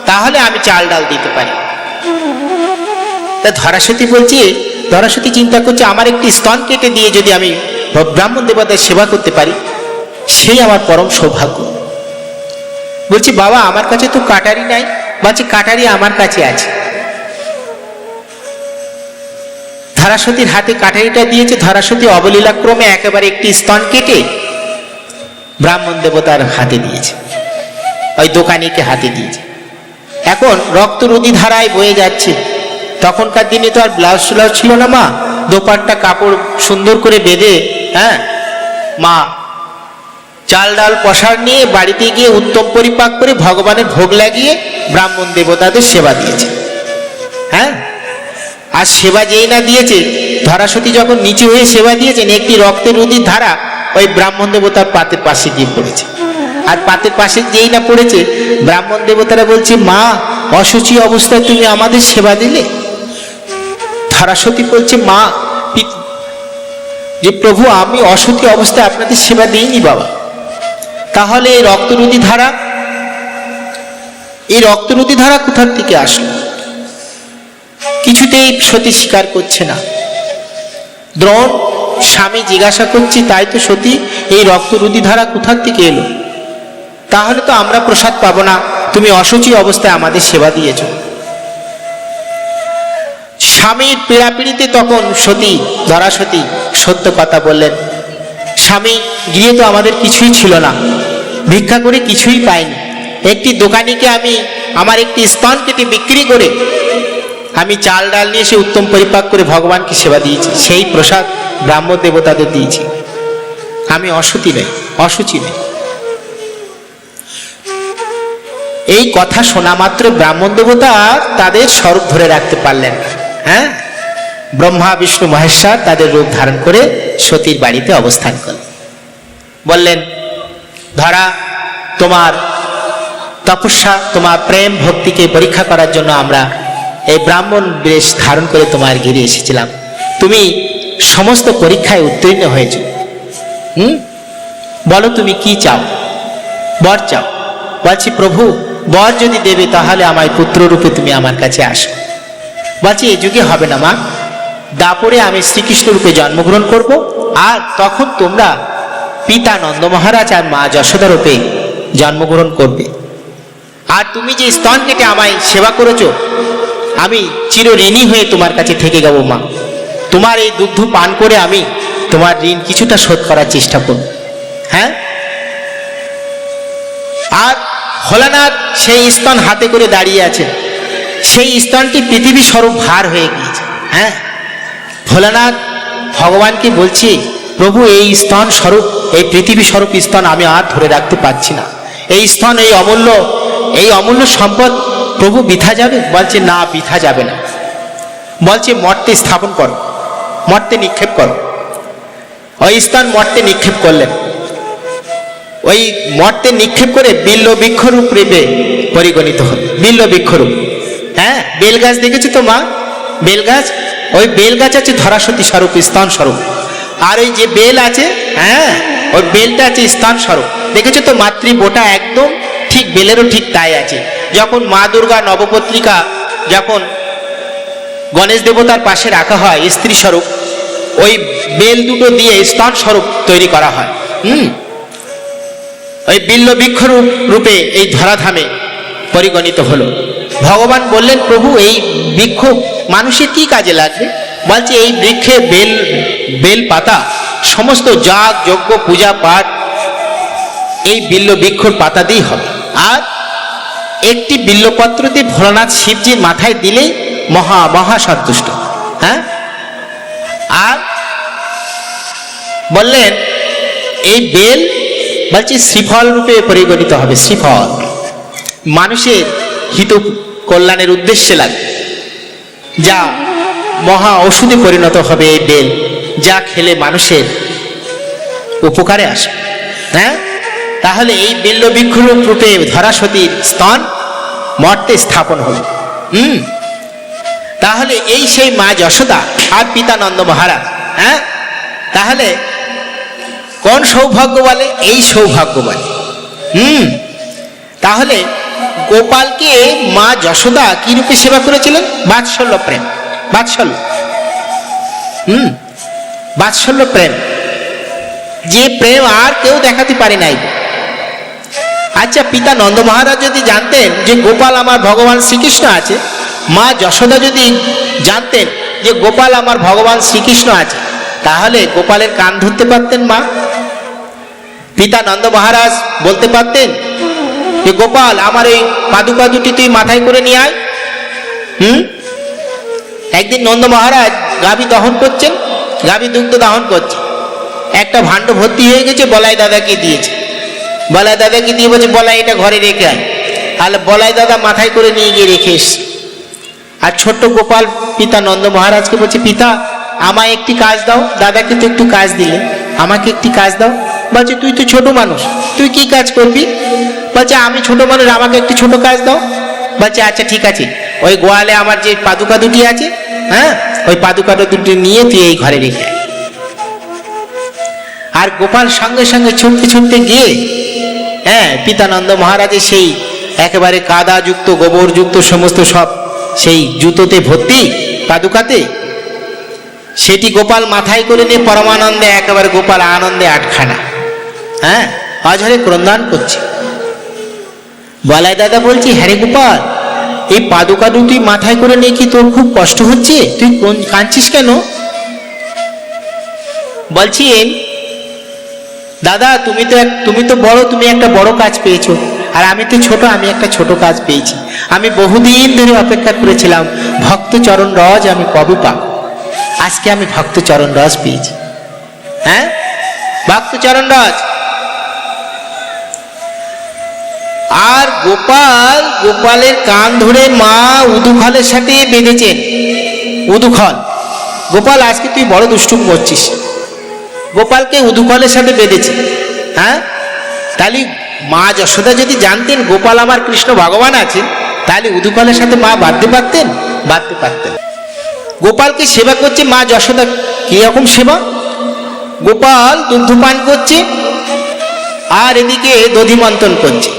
তাহলে আমি চাল ডাল দিতে পারি। তা ধরাসতী বলছে, ধরাসতী চিন্তা করছে, আমার একটি স্তন কেটে দিয়ে যদি আমি ব্রাহ্মণ দেবতার সেবা করতে পারি সেই আমার পরম সৌভাগ্য। বলছি, বাবা আমার কাছে তো কাটারি নাই। বলছে, কাটারি আমার কাছে আছে। ধরাসতীর হাতে কাটারিটা দিয়েছে। ধরাসতী অবলীলাক্রমে একেবারে একটি স্তন কেটে ব্রাহ্মণ দেবতার হাতে দিয়েছে, ওই দোকানিকে হাতে দিয়েছে। এখন রক্ত নদী ধারায় বয়ে যাচ্ছে। তখনকার দিনে তো আর ব্লাউজ ট্লাউজ ছিল না মা, দোপাট্টা কাপড় সুন্দর করে বেঁধে, হ্যাঁ মা চাল ডাল প্রসাদ নিয়ে বাড়িতে গিয়ে উত্তম পরিপাক করে ভগবানের ভোগ লাগিয়ে ব্রাহ্মণ দেবতাদের সেবা দিয়েছে। হ্যাঁ, আর সেবা যেই না দিয়েছে, ধরাসতী যখন নিচু হয়ে সেবা দিয়েছেন, একটি রক্তের নদীর ধারা ওই ব্রাহ্মণ দেবতার পাতের পাশে গিয়ে পড়েছে। আর পাতের পাশে যেই না পড়েছে, ব্রাহ্মণ দেবতারা বলছে, মা অসুচি অবস্থায় তুমি আমাদের সেবা দিলে। ধরাসতী বলছে, মা যে প্রভু আমি অসুচি অবস্থায় আপনাদের সেবা দিইনি বাবা। তাহলে এই রক্তনদী ধারা, এই রক্তনদী ধারা কোথার থেকে আসলো? কিছুতেই সতী স্বীকার করছে না। দ্রোণ স্বামী জিজ্ঞাসা করছি, তাই তো সতী এই রক্তনদী ধারা কোথার থেকে এলো? তাহলে তো আমরা প্রসাদ পাবো না, তুমি অসুচি অবস্থায় আমাদের সেবা দিয়েছ। স্বামীর পীড়াপিড়িতে তখন সতী, ধরাসতী সত্য কথা বললেন, স্বামী গিয়ে তো আমাদের কিছুই ছিল না, ভিক্ষা করে কিছুই পাইনি। একটি দোকানিকে আমি আমার একটি স্তন কেটে বিক্রি করে আমি চাল ডাল নিয়ে এসে উত্তম পরিপাক করে ভগবানকে সেবা দিয়েছি, সেই প্রসাদ ব্রাহ্মণ দেবতাদের দিয়েছি। আমি অসুচি নেই, অসুচি নেই। এই কথা শোনা মাত্র ব্রাহ্মণ দেবতা তাদের স্বরূপ ধরে রাখতে পারলেন না। হ্যাঁ, ব্রহ্মা বিষ্ণু মহেশ্বর তাদের রূপ ধারণ করে সতীর বাড়িতে অবস্থান করলেন। বললেন, ধরা তোমার তপস্যা, তোমার প্রেম ভক্তিকে পরীক্ষা করার জন্য আমরা এই ব্রাহ্মণ বেশ ধারণ করে তোমার ঘিরে এসেছিলাম। তুমি সমস্ত পরীক্ষায় উত্তীর্ণ হয়েছ। বলো তুমি কি চাও, বর চাও। বলছি প্রভু বর যদি দেবে তাহলে আমায় পুত্ররূপে তুমি আমার কাছে আসো। বলছি এই যুগে হবে না মা, দাপরে আমি শ্রীকৃষ্ণ রূপে জন্মগ্রহণ করব, আর তখন তোমরা পিতা নন্দ মহারাজ আর মা যশোদা রূপে জন্মগ্রহণ করবে। আর তুমি যে স্তন কেটে আমায় সেবা করেছ, আমি চিরঋণী হয়ে তোমার কাছে থেকে যাব মা। তোমার এই দুগ্ধ পান করে আমি তোমার ঋণ কিছুটা শোধ করার চেষ্টা করব। হ্যাঁ, আর ভোলানাথ সেই স্তন হাতে করে দাঁড়িয়ে আছে, সেই স্তনটি পৃথিবী স্বরূপ ভার হয়ে গিয়েছে। হ্যাঁ, ভোলানাথ ভগবানকে বলছে প্রভু এই স্তন স্বরূপ, এই পৃথিবী স্বরূপ স্তন আমি আর ধরে রাখতে পারছি না, এই স্তন এই অমূল্য সম্পদ প্রভু বৃথা যাবে। বলছে না, বৃথা যাবে না। বলছে মর্তে স্থাপন করো, মর্তে নিক্ষেপ করো। ওই স্তন মর্তে নিক্ষেপ করলেন। ওই মর্তে নিক্ষেপ করে বিল্ল বৃক্ষরূপ রূপে পরিগণিত হল, বিল্ল বৃক্ষরূপ। হ্যাঁ, বেলগাছ দেখেছো তো মা, বেলগাছ, ওই বেলগাছ আছে ধরাসতী স্বরূপ, স্তন স্বরূপ। আর ওই যে বেল আছে, হ্যাঁ, ওই বেলটা আছে স্তন স্বরূপ। দেখেছো তো মাতৃবোটা একদম ঠিক বেলেরও ঠিক তাই আছে। যখন মা দুর্গা নবপত্রিকা যখন গণেশ দেবতার পাশে রাখা হয় স্ত্রী স্বরূপ, ওই বেল দুটো দিয়ে স্তন স্বরূপ তৈরি করা হয়। ওই বিল্ল বৃক্ষরূপ রূপে এই ধরাধামে পরিগণিত হলো। ভগবান বললেন প্রভু এই বৃক্ষ মানুষের কি কাজে লাগবে? বলছে এই বৃক্ষে বেল পাতা, সমস্ত যাগ যজ্ঞ পূজা পাঠ এই বিল্ল বৃক্ষর পাতা দিয়েই হবে। আর একটি বিল্লপত্র দিয়ে ভোলানাথ শিবজির মাথায় দিলেই মহা সন্তুষ্ট। হ্যাঁ, আর বললেন এই বেল বলছে শ্রীফল রূপে পরিগণিত হবে। শ্রীফল মানুষের হিত কল্যাণের উদ্দেশ্যে লাগবে, যা মহা ঔষধে পরিণত হবে এই বেল, যা খেলে মানুষের উপকারে আসবে। হ্যাঁ, তাহলে এই বিল্ল বৃক্ষরূপ রূপে ধরাসতীর স্তন মর্তে স্থাপন হল। তাহলে এই সেই মা যশোদা আর পিতা নন্দ মহারাজ। হ্যাঁ, তাহলে কোন সৌভাগ্য বলে? এই সৌভাগ্য বলে। তাহলে গোপালকে মা যশোদা কি রূপে সেবা করেছিলেন? বাৎসল্য প্রেম, বাৎসল্য। বাৎসল্য প্রেম, যে প্রেম আর কেউ দেখাতে পারে নাই। আচ্ছা, পিতা নন্দ মহারাজ যদি জানতেন যে গোপাল আমার ভগবান শ্রীকৃষ্ণ আছে, মা যশোদা যদি জানতেন যে গোপাল আমার ভগবান শ্রীকৃষ্ণ আছে, তাহলে গোপালের কান ধরতে পারতেন মা? পিতা নন্দ মহারাজ বলতে পারতেন যে গোপাল আমার এই পাদুকা দুটি তুই মাথায় করে নিয়ে আয়। একদিন নন্দ মহারাজ গাভী দহন করছেন, গাভী দুগ্ধ দহন করছে, একটা ভাণ্ড ভর্তি হয়ে গেছে, বলাই দাদাকে দিয়েছে। বলাই দাদাকে দিয়ে বলছে বলাই এটা ঘরে রেখে আয়। তাহলে বলাই দাদা মাথায় করে নিয়ে গিয়ে রেখে এসছে। আর ছোট্ট গোপাল পিতা নন্দ মহারাজকে বলছে পিতা আমায় একটি কাজ দাও। দাদাকে তো একটু কাজ দিলে, আমাকে একটি কাজ দাও। বলছে তুই তো ছোট মানুষ, তুই কি কাজ করবি? বলছে আমি ছোট মানুষ, আমাকে একটি ছোট কাজ দাও। বলছে আচ্ছা ঠিক আছে, ওই গোয়ালে আমার যে পাদুকা দুটি আছে, হ্যাঁ, ওই পাদুকা দুটি নিয়ে তুই এই ঘরে রেখে আয়। আর গোপাল সঙ্গে সঙ্গে ছুটতে ছুটতে গিয়ে, হ্যাঁ, পিতানন্দ মহারাজের সেই একেবারে কাদাযুক্ত গোবরযুক্ত সমস্ত সব সেই জুতোতে ভর্তি পাদুকাতে, সেটি গোপাল মাথায় করে নিয়ে পরমানন্দে একেবারে গোপাল আনন্দে আটখানা, হ্যাঁ, অঝরে ক্রন্দন করছে। বলাই দাদা বলছি হ্যাঁ রে গোপাল, এই পাদুকা দুটি মাথায় করে নিয়ে কি তোর খুব কষ্ট হচ্ছে? তুই কাঁদছিস কেন? বলছি দাদা তুমি তো বড়, তুমি একটা বড় কাজ পেয়েছো, আর আমি তো ছোট, আমি একটা ছোট কাজ পেয়েছি। আমি বহুদিন ধরে অপেক্ষা করেছিলাম ভক্ত চরণ রজ আমি কবে পাবো। আজকে আমি ভক্ত চরণ রজ পেয়েছি। হ্যাঁ, ভক্ত চরণ রজ। আর গোপালের কান ধরে মা উদুখলের সাথে বেঁধেছেন। উদুখল, গোপাল আজকে তুই বড় দুষ্টুম করছিস। গোপালকে উদুখলের সাথে বেঁধেছে। হ্যাঁ, তাহলে মা যশোদা যদি জানতেন গোপাল আমার কৃষ্ণ ভগবান আছেন, তাহলে উদুখলের সাথে মা বাঁধতে পারতেন? বাঁধতে পারতেন। গোপালকে সেবা করছে মা যশোদা। কি রকম সেবা? গোপাল দুগ্ধ পান করছে, আর এদিকে দধি মন্থন করছে,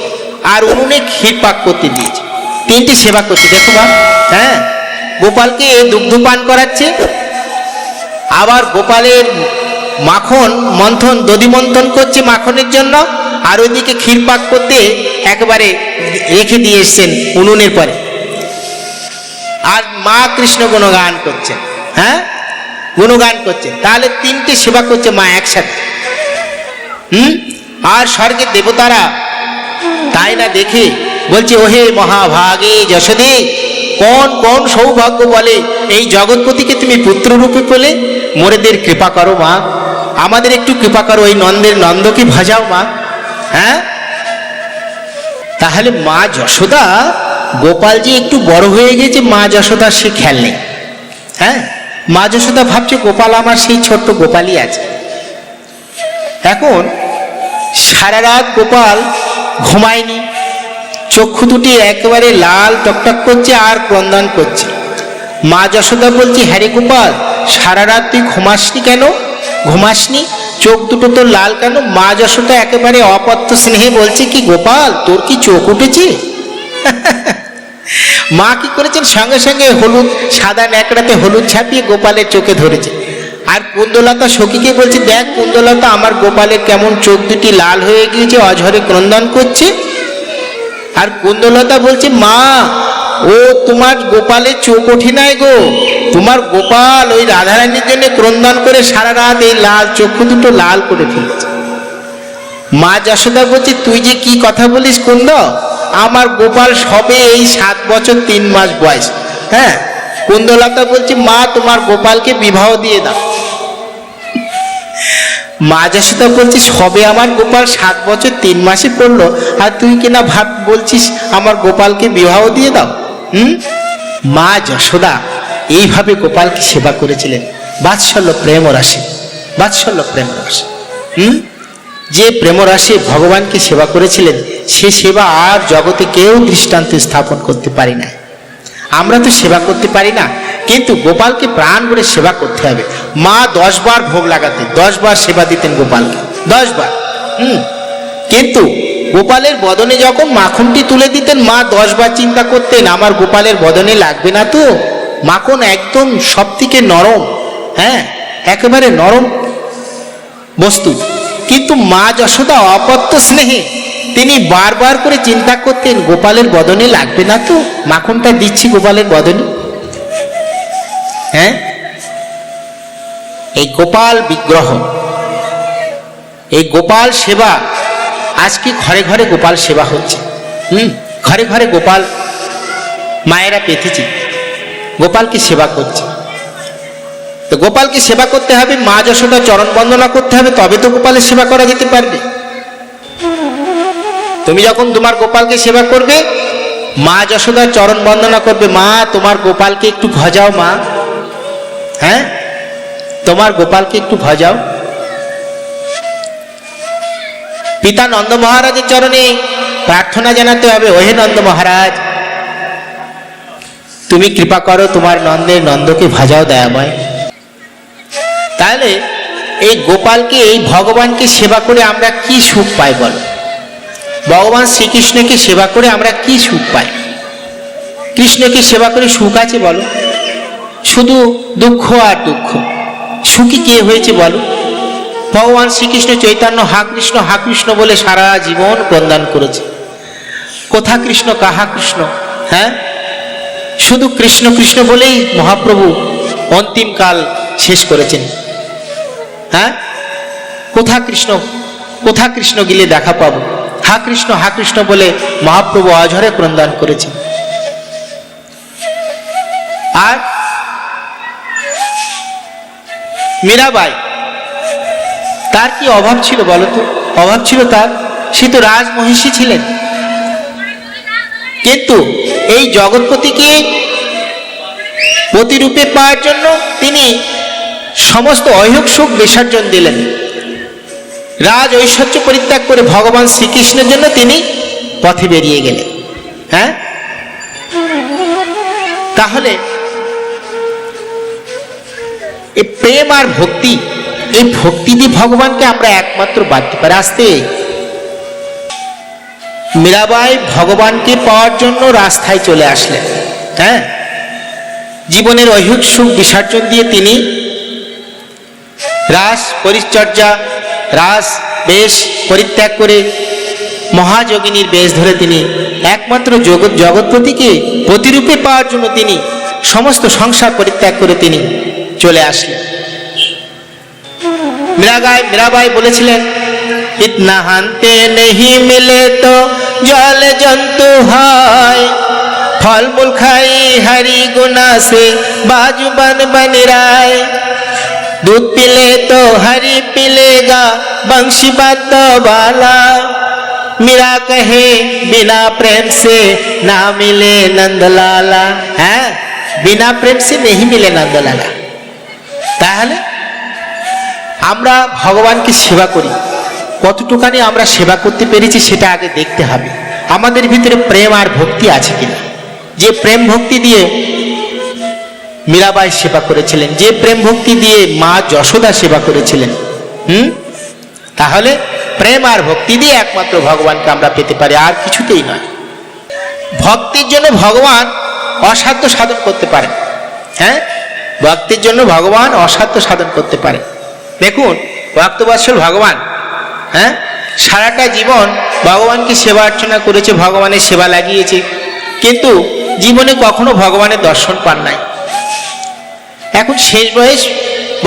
আর উনুনে ক্ষীর পাক করতে দিয়েছে। তিনটি সেবা করছে, দেখো মা। হ্যাঁ, গোপালকে দুগ্ধ পান করাচ্ছে, আবার গোপালের মাখন মন্থন, দধি মন্থন করছে মাখনের জন্য, আর ওইদিকে ক্ষীর পাক করতে একেবারে রেখে দিয়ে এসছেন উনুনের পরে। আর মা কৃষ্ণ গুণগান করছেন। হ্যাঁ, গুণগান করছেন। তাহলে তিনটে সেবা করছে মা একসাথে। আর স্বর্গের দেবতারা তাই না দেখে বলছে, ওহে মহাভাগে যশোদে, কোন কোন সৌভাগ্য বলে এই জগৎপতিকে তুমি পুত্ররূপে পেলে। মোরেদের কৃপা করো মা, আমাদের একটু কৃপা করো, ওই নন্দকে ভাজাও মা। হ্যাঁ, তাহলে মা যশোদা, গোপাল যে একটু বড় হয়ে গেছে, মা যশোদার সে খেয়াল নেই। হ্যাঁ, মা যশোদা ভাবছে গোপাল আমার সেই ছোট্ট গোপালই আছে। এখন সারা রাত গোপাল ঘুমায়নি, চক্ষু দুটি একেবারে লাল টকটক করছে আর ক্রন্দন করছে। মা যশোদা বলছে, হ্যাঁ রে গোপাল, সারা রাত তুই ঘুমাসনি কেন? ঘুমাসনি, চোখ দুটো তোর লাল কেন? মা যশোদা একেবারে অপত্য স্নেহে বলছে, কি গোপাল, তোর কি চোখ উঠেছে? মা কি করেছেন, সঙ্গে সঙ্গে হলুদ, সাদা ন্যাকড়াতে হলুদ ছাপিয়ে গোপালের চোখে ধরেছে। আর কুন্দলতা সখীকে বলছে, দেখ কুন্দলতা, আমার গোপালের কেমন চোখ দুটি লাল হয়ে গিয়েছে, অঝরে ক্রন্দন করছে। আর কুন্দলতা বলছে, মা, ও তোমার গোপালের চোখ ওঠে নাই গো, তোমার গোপাল ওই রাধারানীর জন্য ক্রন্দন করে সারা রাত এই লাল চক্ষু দুটো লাল করে ফেলেছে। মা যশোদা বলছে, তুই যে কি কথা বলিস কুন্দ, আমার গোপাল সবে এই 7 বছর 3 মাস বয়স। হ্যাঁ, কুন্দলতা বলছে, মা, তোমার গোপালকে বিবাহ দিয়ে দাও। মা যশোদা বলছে, সবে আমার গোপাল 7 বছর 3 মাসে পড়লো, আর তুই কিনা ভাব বলছিস আমার গোপালকে বিবাহ দিয়ে দাও। মা যশোদা এইভাবে গোপালকে সেবা করেছিলেন। বাৎসল্য প্রেম রাশি, বাৎসল্য প্রেম রাশি। যে প্রেম রাশি ভগবানকে সেবা করেছিলেন, সে সেবা আর জগতে কেউ দৃষ্টান্তে স্থাপন করতে পারি না। আমরা তো সেবা করতে পারি না, কিন্তু গোপালকে প্রাণ ভরে সেবা করতে হবে। মা 10 বার ভোগ লাগাতেন, 10 বার সেবা দিতেন গোপালকে, 10 বার। কিন্তু গোপালের বদনে যখন মাখনটি তুলে দিতেন, মা 10 বার চিন্তা করতেন, আমার গোপালের বদনে লাগবে না তো। মাখন একদম সব থেকে নরম, হ্যাঁ, একেবারে নরম বস্তু। কিন্তু মা যশোদা অপত্য স্নেহে তিনি বারবার করে চিন্তা করতেন, গোপালের বদনে লাগবে না তো, মাখনটা দিচ্ছি গোপালের বদনে। হ্যাঁ, এই গোপাল বিগ্রহ, এই গোপাল সেবা, আজকে ঘরে ঘরে গোপাল সেবা হচ্ছে। ঘরে ঘরে গোপাল মায়েরা পেতেছে, গোপালকে সেবা করছে। তো গোপালকে সেবা করতে হবে, মা যশোদা চরণ বন্দনা করতে হবে, তবে তো গোপালের সেবা করা যেতে পারবে। তুমি যখন তোমার গোপালকে সেবা করবে, মা যশোদার চরণ বন্দনা করবে, মা, তোমার গোপালকে একটু ভজাও মা। হ্যাঁ, তোমার গোপালকে একটু ভজাও। পিতা নন্দ মহারাজের চরণে প্রার্থনা জানাতে হবে, ওহে নন্দ মহারাজ, তুমি কৃপা করো, তোমার নন্দকে ভাজাও দয়াময়। তাহলে এই গোপালকে, এই ভগবানকে সেবা করে আমরা কি সুখ পাই বলো? ভগবান শ্রীকৃষ্ণকে সেবা করে আমরা কি সুখ পাই? কৃষ্ণকে সেবা করে সুখ আছে বলো? শুধু দুঃখ আর দুঃখ। সুখী কে হয়েছে বলো? ভগবান শ্রীকৃষ্ণ চৈতন্য হা কৃষ্ণ বলে সারা জীবন ক্রন্দন করেছে। কোথা কৃষ্ণ, কাহা কৃষ্ণ? হ্যাঁ, শুধু কৃষ্ণ কৃষ্ণ বলেই মহাপ্রভু অন্তিমকাল শেষ করেছেন। হ্যাঁ, কোথা কৃষ্ণ গেলে দেখা পাবো? হা কৃষ্ণ বলে মহাপ্রভু অঝরে ক্রন্দন করেছেন। আর মীরাবাই, তার কি অভাব ছিল বলো তো? অভাব ছিল তার? সে তো রাজমহিষী ছিলেন। কিন্তু এই জগৎপতিকে প্রতিরূপে পাওয়ার জন্য তিনি সমস্ত ঐহিক সুখ বিসর্জন দিলেন। রাজ ঐশ্বর্য পরিত্যাগ করে ভগবান শ্রীকৃষ্ণের জন্য তিনি পথে বেরিয়ে গেলেন। হ্যাঁ, তাহলে এই প্রেম আর ভক্তি, এই ভক্তি দিয়ে ভগবানকে আমরা একমাত্র বাঁধতে পারি। আসতে মীরাবাই ভগবানকে পাওয়ার জন্য রাস্তায় চলে আসলেন। হ্যাঁ, জীবনের ঐহিক সুখ বিসর্জন দিয়ে তিনি রাস পরিচর্যা, রাস বেশ পরিত্যাগ করে মহাযোগিনীর বেশ ধরে তিনি একমাত্র জগৎপতিকে প্রতিরূপে পাওয়ার জন্য তিনি সমস্ত সংসার পরিত্যাগ করে তিনি চলে আসলেন। মীরাবাই বলেছিলেন, ইতনা হানতে নেহি মিলে তো জল জন্তু হয়, ফল মূল খাই হরি গুনা সে বাজুবান বন রায়, दूध पिले तो हरि पिलेगा बंशी बात वाला, मीरा कहे बिना प्रेम से ना मिले नंदलाला। হ্যাঁ, বিনা প্রেম সে नहीं मिले नंदलाला। তাহলে আমরা ভগবানকে সেবা করি, কতটুকানি আমরা সেবা করতে পেরেছি সেটা আগে দেখতে হবে। আমাদের ভিতরে প্রেম আর ভক্তি আছে কিনা। যে প্রেম ভক্তি দিয়ে মীরাবাই সেবা করেছিলেন, যে প্রেম ভক্তি দিয়ে মা যশোদা সেবা করেছিলেন, তাহলে প্রেম আর ভক্তি দিয়ে একমাত্র ভগবানকে আমরা পেতে পারি, আর কিছুতেই নয়। ভক্তির জন্য ভগবান অসাধ্য সাধন করতে পারে। হ্যাঁ, ভক্তির জন্য ভগবান অসাধ্য সাধন করতে পারে। দেখুন, ভক্তবৎসল ভগবান সারাটা জীবন ভগবানকে সেবা অর্চনা করেছে, ভগবানের সেবা লাগিয়েছে, কিন্তু জীবনে কখনো ভগবানের দর্শন পান নাই। এখন শেষ বয়স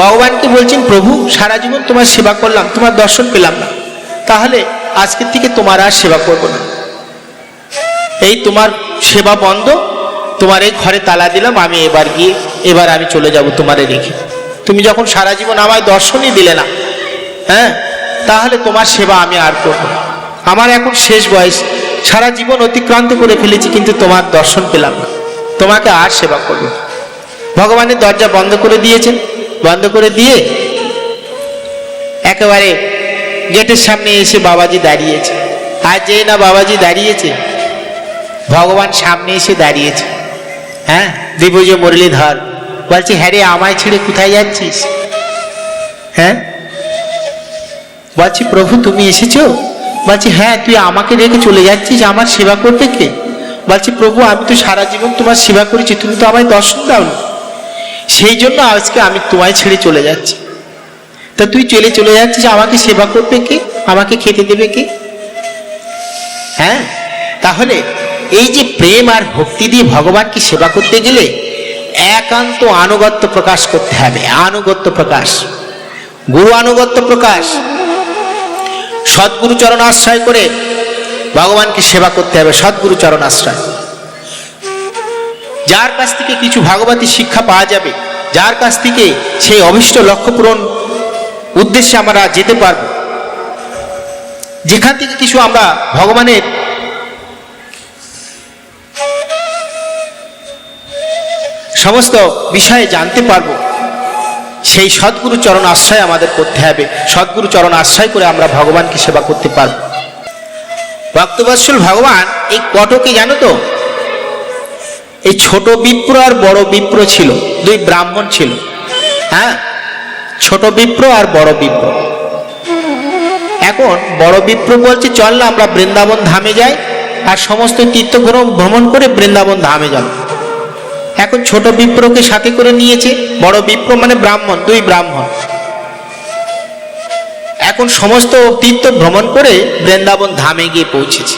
ভগবানকে বলছেন, প্রভু সারা জীবন তোমার সেবা করলাম, তোমার দর্শন পেলাম না, তাহলে আজকের থেকে তোমার আর সেবা করব না, এই তোমার সেবা বন্ধ, তোমার এই ঘরে তালা দিলাম, আমি এবার আমি চলে যাব তোমারে রেখে। তুমি যখন সারা জীবন আমায় দর্শনই দিলে না, তাহলে তোমার সেবা আমি আর করব না। আমার এখন শেষ বয়স, সারা জীবন অতিক্রান্ত করে ফেলেছি, কিন্তু তোমার দর্শন পেলাম না, তোমাকে আর সেবা করব না। ভগবানের দরজা বন্ধ করে দিয়েছেন। বন্ধ করে দিয়ে একেবারে গেটের সামনে এসে বাবাজি দাঁড়িয়েছে। আর যেই না বাবাজি দাঁড়িয়েছে, ভগবান সামনে এসে দাঁড়িয়েছে। হ্যাঁ, দিবজ মুরলীধর বলছে, হ্যাঁ রে, আমায় ছেড়ে কোথায় যাচ্ছিস? হ্যাঁ, বলছি প্রভু তুমি এসেছো? বলছি হ্যাঁ, তুই আমাকে রেখে চলে যাচ্ছিস, আমার সেবা করতে কে? বলছি প্রভু আমি তো সারা জীবন তোমার সেবা করেছি, তুমি তো আমায় দর্শন দাও না, সেই জন্য আজকে আমি তোমায় ছেড়ে চলে যাচ্ছি। তা তুই চলে যাচ্ছিস, আমাকে সেবা করবে কে? আমাকে খেতে দেবে কে? হ্যাঁ, তাহলে এই যে প্রেম আর ভক্তি দিয়ে ভগবানকে সেবা করতে গেলে একান্ত আনুগত্য প্রকাশ করতে হবে। আনুগত্য প্রকাশ, গুরু আনুগত্য প্রকাশ, সদ্গুরু চরণ আশ্রয় করে ভগবানকে সেবা করতে হবে। সদ্গুরু চরণ আশ্রয়, যার কাছ থেকে কিছু ভাগবতী শিক্ষা পাওয়া যাবে, যার কাছ থেকে সেই অভিষ্ট লক্ষ্য পূরণ উদ্দেশ্যে আমরা যেতে পারব, যেখান থেকে কিছু আমরা ভগবানের সমস্ত বিষয়ে জানতে পারব, সেই সদ্গুরু চরণ আশ্রয় আমাদের করতে হবে। সদ্গুরু চরণ আশ্রয় করে আমরা ভগবানকে সেবা করতে পারব। ভক্তবৎসল ভগবান এই কটকে জানো তো, এই ছোট বিপ্র আর বড় বিপ্র ছিল, দুই ব্রাহ্মণ ছিল। হ্যাঁ, ছোট বিপ্র আর বড় বিপ্র। এখন বড় বিপ্র বলছে, চল না আমরা বৃন্দাবন ধামে যাই, আর সমস্ত তীর্থ ভ্রমণ করে বৃন্দাবন ধামে যাব। এখন ছোট বিপ্রকে সাথে করে নিয়েছে। বড় বিপ্র মানে ব্রাহ্মণ, দুই ব্রাহ্মণ। এখন সমস্ত তীর্থ ভ্রমণ করে বৃন্দাবন ধামে গিয়ে পৌঁছেছে।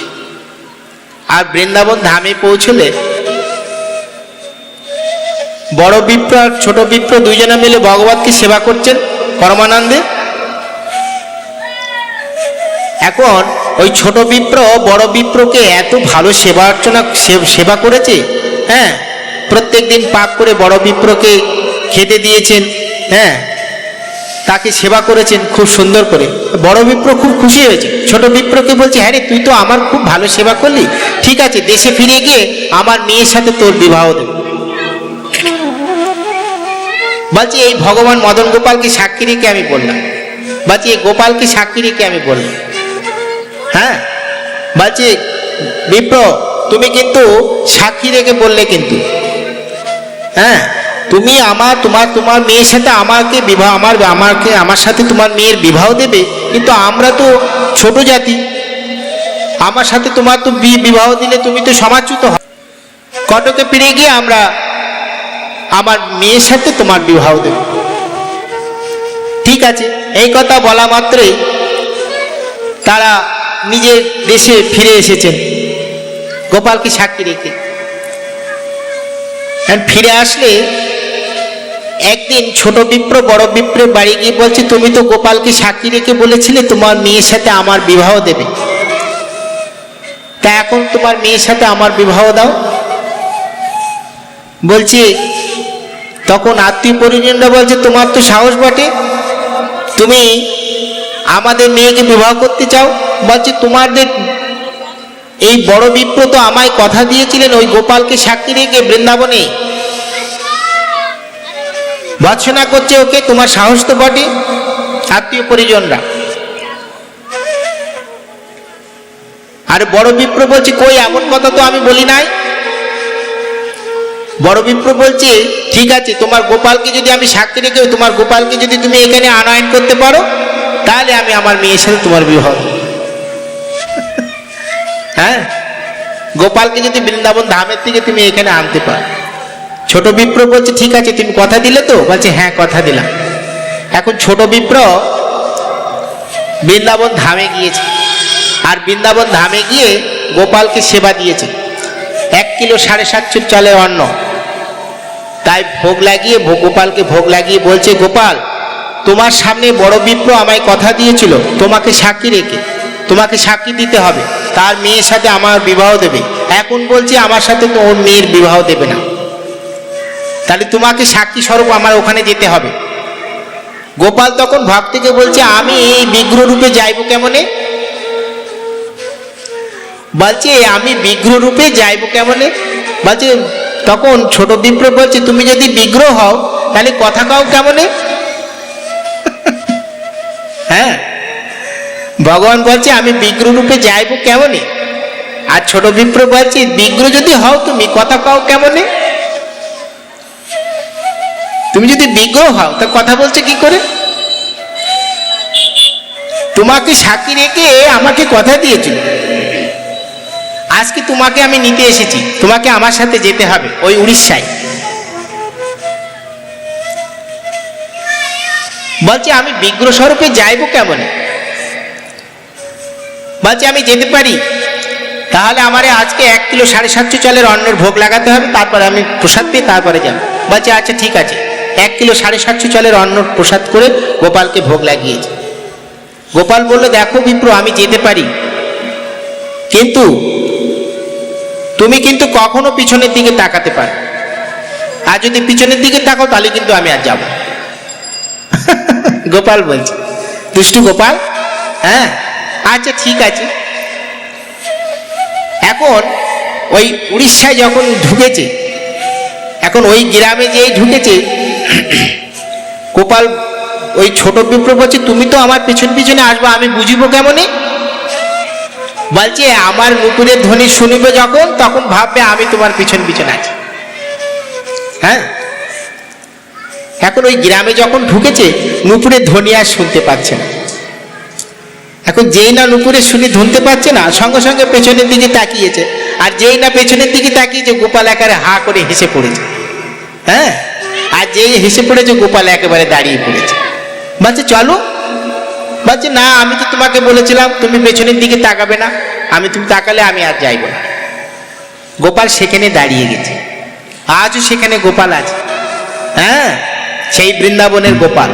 আর বৃন্দাবন ধামে পৌঁছলে বড় বিপ্র আর ছোট বিপ্র দুইজনে মিলে ভগবতকে সেবা করছেন পরমানন্দে। এখন ওই ছোট বিপ্র বড় বিপ্রকে এত ভালো সেবা অর্চনা সেবা করেছে। হ্যাঁ, প্রত্যেক দিন পাক করে বড় বিপ্রকে খেতে দিয়েছেন। হ্যাঁ, তাকে সেবা করেছেন খুব সুন্দর করে। বড় বিপ্র খুব খুশি হয়েছে। ছোট বিপ্রকে বলছে, হ্যাঁ রে, তুই তো আমার খুব ভালো সেবা করলি, ঠিক আছে, দেশে ফিরে গিয়ে আমার মেয়ের সাথে তোর বিবাহ দেব। বলছি এই ভগবান মদন গোপালকে সাক্ষী রেখে আমি বললাম। বলছি এই গোপালকে সাক্ষী রেখে আমি বললাম। হ্যাঁ, বলছি বিপ্র তুমি কিন্তু সাক্ষী রেখে বললে, কিন্তু হ্যাঁ তুমি তোমার মেয়ের সাথে আমাকে বিবাহ আমার সাথে তোমার মেয়ের বিবাহ দেবে, কিন্তু আমরা তো ছোট জাতি, আমার সাথে তোমার তো বিবাহ দিলে তুমি তো সমাজচ্যুত হবে। কটকে ফিরে গিয়ে আমরা আমার মেয়ের সাথে তোমার বিবাহ দেব। ঠিক আছে, এই কথা বলা মাত্রই তারা নিজের দেশে ফিরে এসেছেন গোপালকে সাক্ষী রেখে। ফিরে আসলে একদিন ছোট বিপ্র বড় বিপ্রের বাড়ি গিয়ে বলছে, তুমি তো গোপালকে সাক্ষী রেখে বলেছিলে তোমার মেয়ের সাথে আমার বিবাহ দেবে, তা এখন তোমার মেয়ের সাথে আমার বিবাহ দাও। বলছে, তখন আত্মীয় পরিজনরা বলছে, তোমার তো সাহস বটে, তুমি আমাদের মেয়েকে বিবাহ করতে চাও। বলছে, তোমাদের এই বড় বিপ্র তো আমায় কথা দিয়েছিলেন ওই গোপালকে সাক্ষী রেখে বৃন্দাবনে ভৎসনা করছে ওকে, তোমার সাহস তো বটে। আত্মীয় পরিজনরা আর বড় বিপ্র বলছে, কই এমন কথা তো আমি বলি নাই। বড় বিপ্র বলছে, ঠিক আছে, তোমার গোপালকে যদি আমি সাক্ষী রেখে তোমার গোপালকে যদি তুমি এখানে আনয়ন করতে পারো তাহলে আমি আমার মেয়ের সাথে তোমার বিবাহ। হ্যাঁ, গোপালকে যদি বৃন্দাবন ধামের থেকে তুমি এখানে আনতে পারো। ছোট বিপ্র বলছে, ঠিক আছে, তুমি কথা দিলে তো? বলছে, হ্যাঁ, কথা দিলাম। এখন ছোট বিপ্র বৃন্দাবন ধামে গিয়েছে, আর বৃন্দাবন ধামে গিয়ে গোপালকে সেবা দিয়েছে 1 কিলো 750 চালের অন্ন। তাই ভোগ লাগিয়ে গোপালকে ভোগ লাগিয়ে বলছে, গোপাল, তোমার সামনে বড় বিপ্র আমায় কথা দিয়েছিল তোমাকে সাক্ষী রেখে, তোমাকে সাক্ষী দিতে হবে, তার মেয়ের সাথে আমার বিবাহ দেবে। এখন বলছে আমার সাথে তো ওর মেয়ের বিবাহ দেবে না, তাহলে তোমাকে সাক্ষী স্বরূপ আমার ওখানে যেতে হবে। গোপাল তখন ভক্তকে বলছে, আমি এই বিগ্রহ রূপে যাইব কেমনে? বলছে, আমি বিগ্রহ রূপে যাইব কেমনে? বলছে, তখন ছোট বিপ্র বলছে, তুমি যদি বিগ্রহ হও তাহলে কথা কাও কেমনে? হ্যাঁ, ভগবান বলছে, আমি বিগ্রহ রূপে যাইব কেমনে? আর ছোট বিপ্র বলছে, বিগ্রহ যদি হও তুমি কথা কাও কেমনে? তুমি যদি বিগ্রহ হও তা কথা বলছে কি করে? তোমাকে সাক্ষী রেখে আমাকে কথা দিয়েছিল, আজকে তোমাকে আমি নিতে এসেছি, তোমাকে আমার সাথে যেতে হবে ওই উড়িষ্যায়। বলছে, আমি বিগ্রহ স্বরূপে যাইব কেমন? বলছে, আমি যেতে পারি, তাহলে আমারে আজকে 1 কিলো 750 চালের অন্নের ভোগ লাগাতে হবে, তারপরে আমি প্রসাদ পেয়ে তারপরে যাব। বলছে, আচ্ছা ঠিক আছে। 1 কিলো 750 চালের অন্ন প্রসাদ করে গোপালকে ভোগ লাগিয়েছে। গোপাল বলল, দেখো বিপ্র, আমি যেতে পারি, কিন্তু তুমি কিন্তু কখনো পিছনের দিকে তাকাতে পারো, আর যদি পিছনের দিকে তাকাও তাহলে কিন্তু আমি আর যাব। গোপাল বলছে, দুষ্টু গোপাল, হ্যাঁ আচ্ছা ঠিক আছে। এখন ওই উড়িষ্যায় যখন ঢুকেছে, এখন ওই গ্রামে যেই ঢুকেছে, গোপাল ওই ছোট বিপ্র বলছে, তুমি তো আমার পিছন পিছনে আসবো, আমি বুঝিব কেমনে? বলছে, আমার নুপুরের ধ্বনি শুনিবে যখন, তখন ভাববে আমি তোমার পিছন পিছন আছি। হ্যাঁ, এখন ওই গ্রামে যখন ঢুকেছে নুপুরের ধ্বনি আর শুনতে পাচ্ছে না। এখন যেই না নুপুরের শুনি ধুনতে পারছে না, সঙ্গে সঙ্গে পেছনের দিকে তাকিয়েছে, আর যেই না পেছনের দিকে তাকিয়েছে গোপাল একেবারে হা করে হেসে পড়েছে। হ্যাঁ, আর যেই হেসে পড়েছে গোপাল একেবারে দাঁড়িয়ে পড়েছে। বলছে, চলো। বলছে, না, আমি তো তোমাকে বলেছিলাম তুমি পেছনের দিকে তাকাবে না, তুমি তাকালে আমি আর যাইব না। গোপাল সেখানে দাঁড়িয়ে গেছে, আজও সেখানে গোপাল আছে। হ্যাঁ, সেই বৃন্দাবনের গোপাল।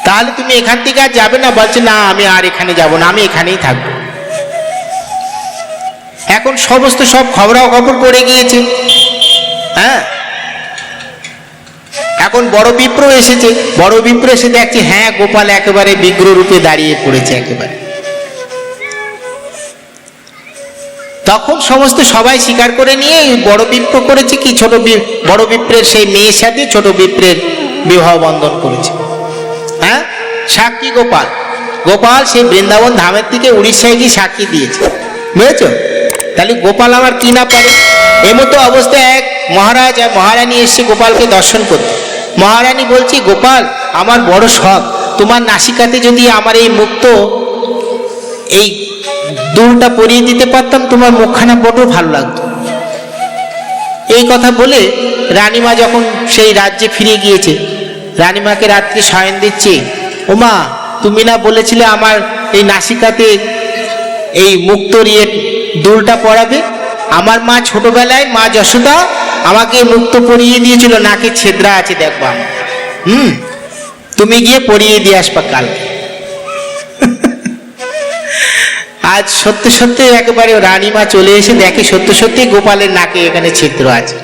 তাহলে তুমি এখান থেকে আর যাবে না? বলছে, না, আমি আর এখানে যাব না, আমি এখানেই থাকবো। এখন সমস্ত সব খবরাখবর পড়ে গিয়েছে। হ্যাঁ, এখন বড় বিপ্র এসেছে, বড় বিপ্র এসে দেখছে, হ্যাঁ, গোপাল একেবারে বিগ্রহ রূপে দাঁড়িয়ে পড়েছে একেবারে। তখন সমস্ত সবাই স্বীকার করে নিয়ে বড় বিপ্র করেছে কি, বড় বিপ্রের সেই মেয়ের সাথে ছোট বিপ্রের বিবাহ বন্ধন করেছে। হ্যাঁ, সাক্ষী গোপাল। গোপাল সেই বৃন্দাবন ধামের থেকে উড়িষ্যায় গিয়ে সাক্ষী দিয়েছে, বুঝেছ? তাহলে গোপাল আমার কি না পারে। এমতো অবস্থায় এক মহারাজ আর মহারানী এসছে গোপালকে দর্শন করতে। মহারানী বলছি, গোপাল, আমার বড় শখ, তোমার নাসিকাতে যদি আমার এই মুক্ত এই দুলটা পরিয়ে দিতে পারতাম, তোমার মুখখানা বড় ভালো লাগতো। এই কথা বলে রানীমা যখন সেই রাজ্যে ফিরে গিয়েছে, রানীমাকে রাত্রে শয়ন দিচ্ছে, ওমা তুমি না বলেছিলে আমার এই নাসিকাতে এই মুক্তোর দুলটা পরাবে? আমার মা ছোটবেলায় মা যশোদা আমাকে মুক্ত পরিয়ে দিয়েছিল, নাকে ছেদ্রা আছে দেখবা। তুমি গিয়ে পরিয়ে দিয়ে আসবা কাল। আজ সত্যি সত্যি একেবারে রানীমা চলে এসে দেখে সত্যি সত্যি গোপালের নাকে এখানে ছিদ্র আছে।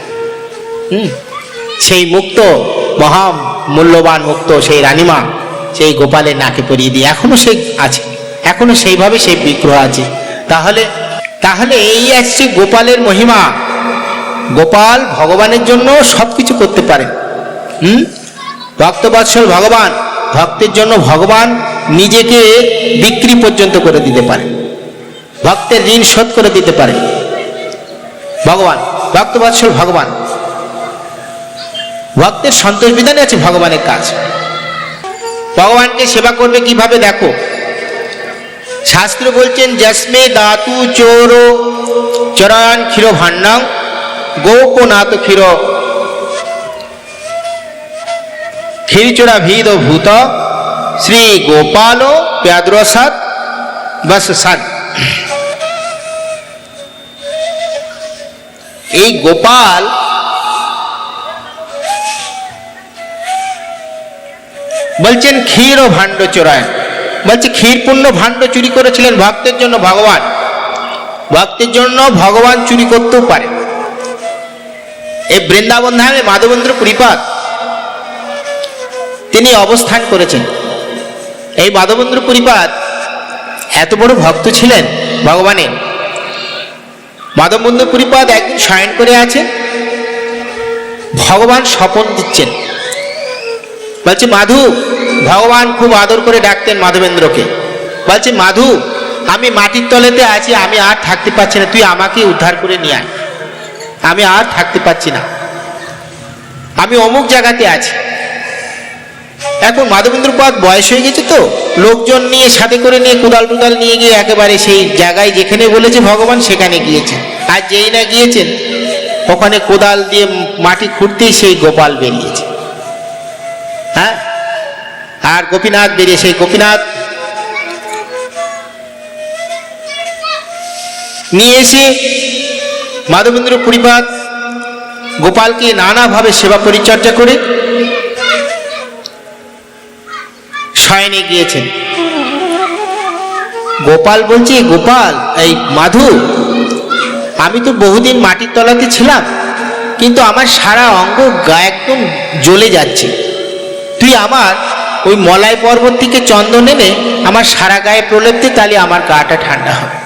সেই মুক্ত, মহা মূল্যবান মুক্ত সেই রানীমা সেই গোপালের নাকে পরিয়ে দিয়ে এখনো সেই আছে, এখনো সেইভাবে সেই বিগ্রহ আছে। তাহলে তাহলে এই আসছে গোপালের মহিমা। গোপাল ভগবানের জন্য সবকিছু করতে পারে। ভক্তবৎসল ভগবান, ভক্তের জন্য ভগবান নিজেকে বিক্রি পর্যন্ত করে দিতে পারে, ভক্তের ঋণ শোধ করে দিতে পারে ভগবান। ভক্তবৎসল ভগবান, ভক্তের সন্তোষ বিধানে আছে ভগবানের কাজ। ভগবানকে সেবা করবে কিভাবে দেখো, শাস্ত্র বলছেন যস্মে দাতু চোরো চরায়ন ক্ষীর ভান্ডাং গোপনাথ ক্ষীর ক্ষীরচোরা ভিদ ভূত শ্রী গোপাল প্যাদ্রসাদ বসসাদ। এই গোপাল বলছেন ক্ষীর ও ভাণ্ড চোরায়, বলছে ক্ষীরপূর্ণ ভাণ্ড চুরি করেছিলেন ভক্তের জন্য ভগবান। ভক্তের জন্য ভগবান চুরি করতেও পারে। এই বৃন্দাবন ধামে মাধবেন্দ্র পুরীপাদ তিনি অবস্থান করেছেন। এই মাধবেন্দ্র পুরীপাদ এত বড় ভক্ত ছিলেন ভগবানের। মাধবেন্দ্র পুরীপাদ একদিন শয়ন করে আছেন, ভগবান স্বপন দিচ্ছেন, বলছে মাধু, ভগবান খুব আদর করে ডাকতেন মাধবেন্দ্রকে, বলছে মাধু আমি মাটির তলেতে আছি, আমি আর থাকতে পারছি না, তুই আমাকে উদ্ধার করে নিয়ে আয়, আমি আর থাকতে পারছি না, আমি অমুক জায়গাতে আছি। এখন মাধবেন্দ্র পাদ বয়স হয়ে গেছে, তো লোকজন নিয়ে সাথে করে নিয়ে কোদাল টুদাল নিয়ে গিয়ে একেবারে সেই জায়গায় যেখানে বলেছে ভগবান সেখানে গিয়েছে। আর যেই না গিয়েছেন ওখানে কোদাল দিয়ে মাটি খুঁড়তেই সেই গোপাল বেরিয়েছে। হ্যাঁ, আর গোপীনাথ বেরিয়ে, সেই গোপীনাথ নিয়ে এসে মাধবেন্দ্র পুরীপাদ গোপালকে নানাভাবে সেবা পরিচর্যা করে শয়নে গিয়েছেন। গোপাল বলছে, গোপাল এই মাধু, আমি তো বহুদিন মাটির তলাতে ছিলাম, কিন্তু আমার সারা অঙ্গ গায়ে একদম জ্বলে যাচ্ছে, তুই আমার ওই মলাই পর্বত থেকে চন্দন এনে আমার সারা গায়ে প্রলেপ দে, তাহলে আমার গাটা ঠান্ডা হবে।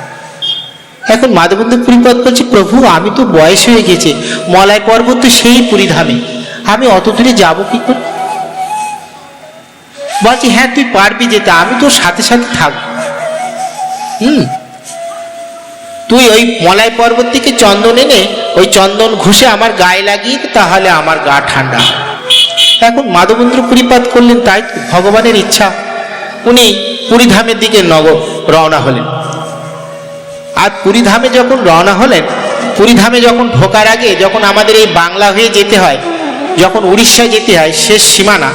এখন মাধবেন্দ্র পুরীপাদ বলছে, প্রভু আমি তো বয়স হয়ে গেছে, মলাই পর্বত তো সেই পুরীধামে, আমি অত দূরে যাবো কি করে? বলছি হ্যাঁ তুই পারবি যেতে, আমি তোর সাথে সাথে থাকবো। তুই ওই মলাই পর্বত থেকে চন্দন এনে ওই চন্দন ঘষে আমার গায়ে লাগিয়ে তাহলে আমার গা ঠান্ডা। এখন মাধবেন্দ্র পুরীপাদ করলেন তাই, ভগবানের ইচ্ছা। উনি পুরীধামের দিকে রওনা হলেন। আর পুরীধামে যখন রওনা হলেন, পুরীধামে যখন ঢোকার আগে, যখন আমাদের এই বাংলা হয়ে যেতে হয়, যখন উড়িষ্যায় যেতে হয়, শেষ সীমানা,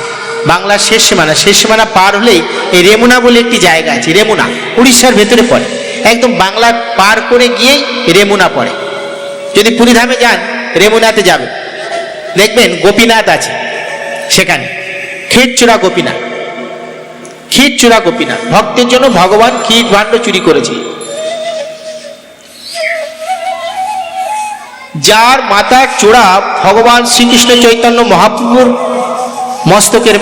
বাংলার শেষ সীমানা, শেষ সীমানা পার হলেই এই রেমুনা বলে একটি জায়গা আছে, রেমুনা উড়িষ্যার ভেতরে পড়ে, একদম বাংলা পার করে গিয়েই রেমুনা পড়ে। যদি পুরীধামে যান রেমুনাতে যাবে, দেখবেন গোপীনাথ আছে সেখানে, ক্ষীরচোরা গোপীনাথ, ক্ষীরচোরা গোপীনাথ। ভক্তের জন্য ভগবান ক্ষীর ভাণ্ড চুরি করেছে। যার মাথার চূড়া ভগবান শ্রীকৃষ্ণ চৈতন্য মহাপ্রভুর মস্তকের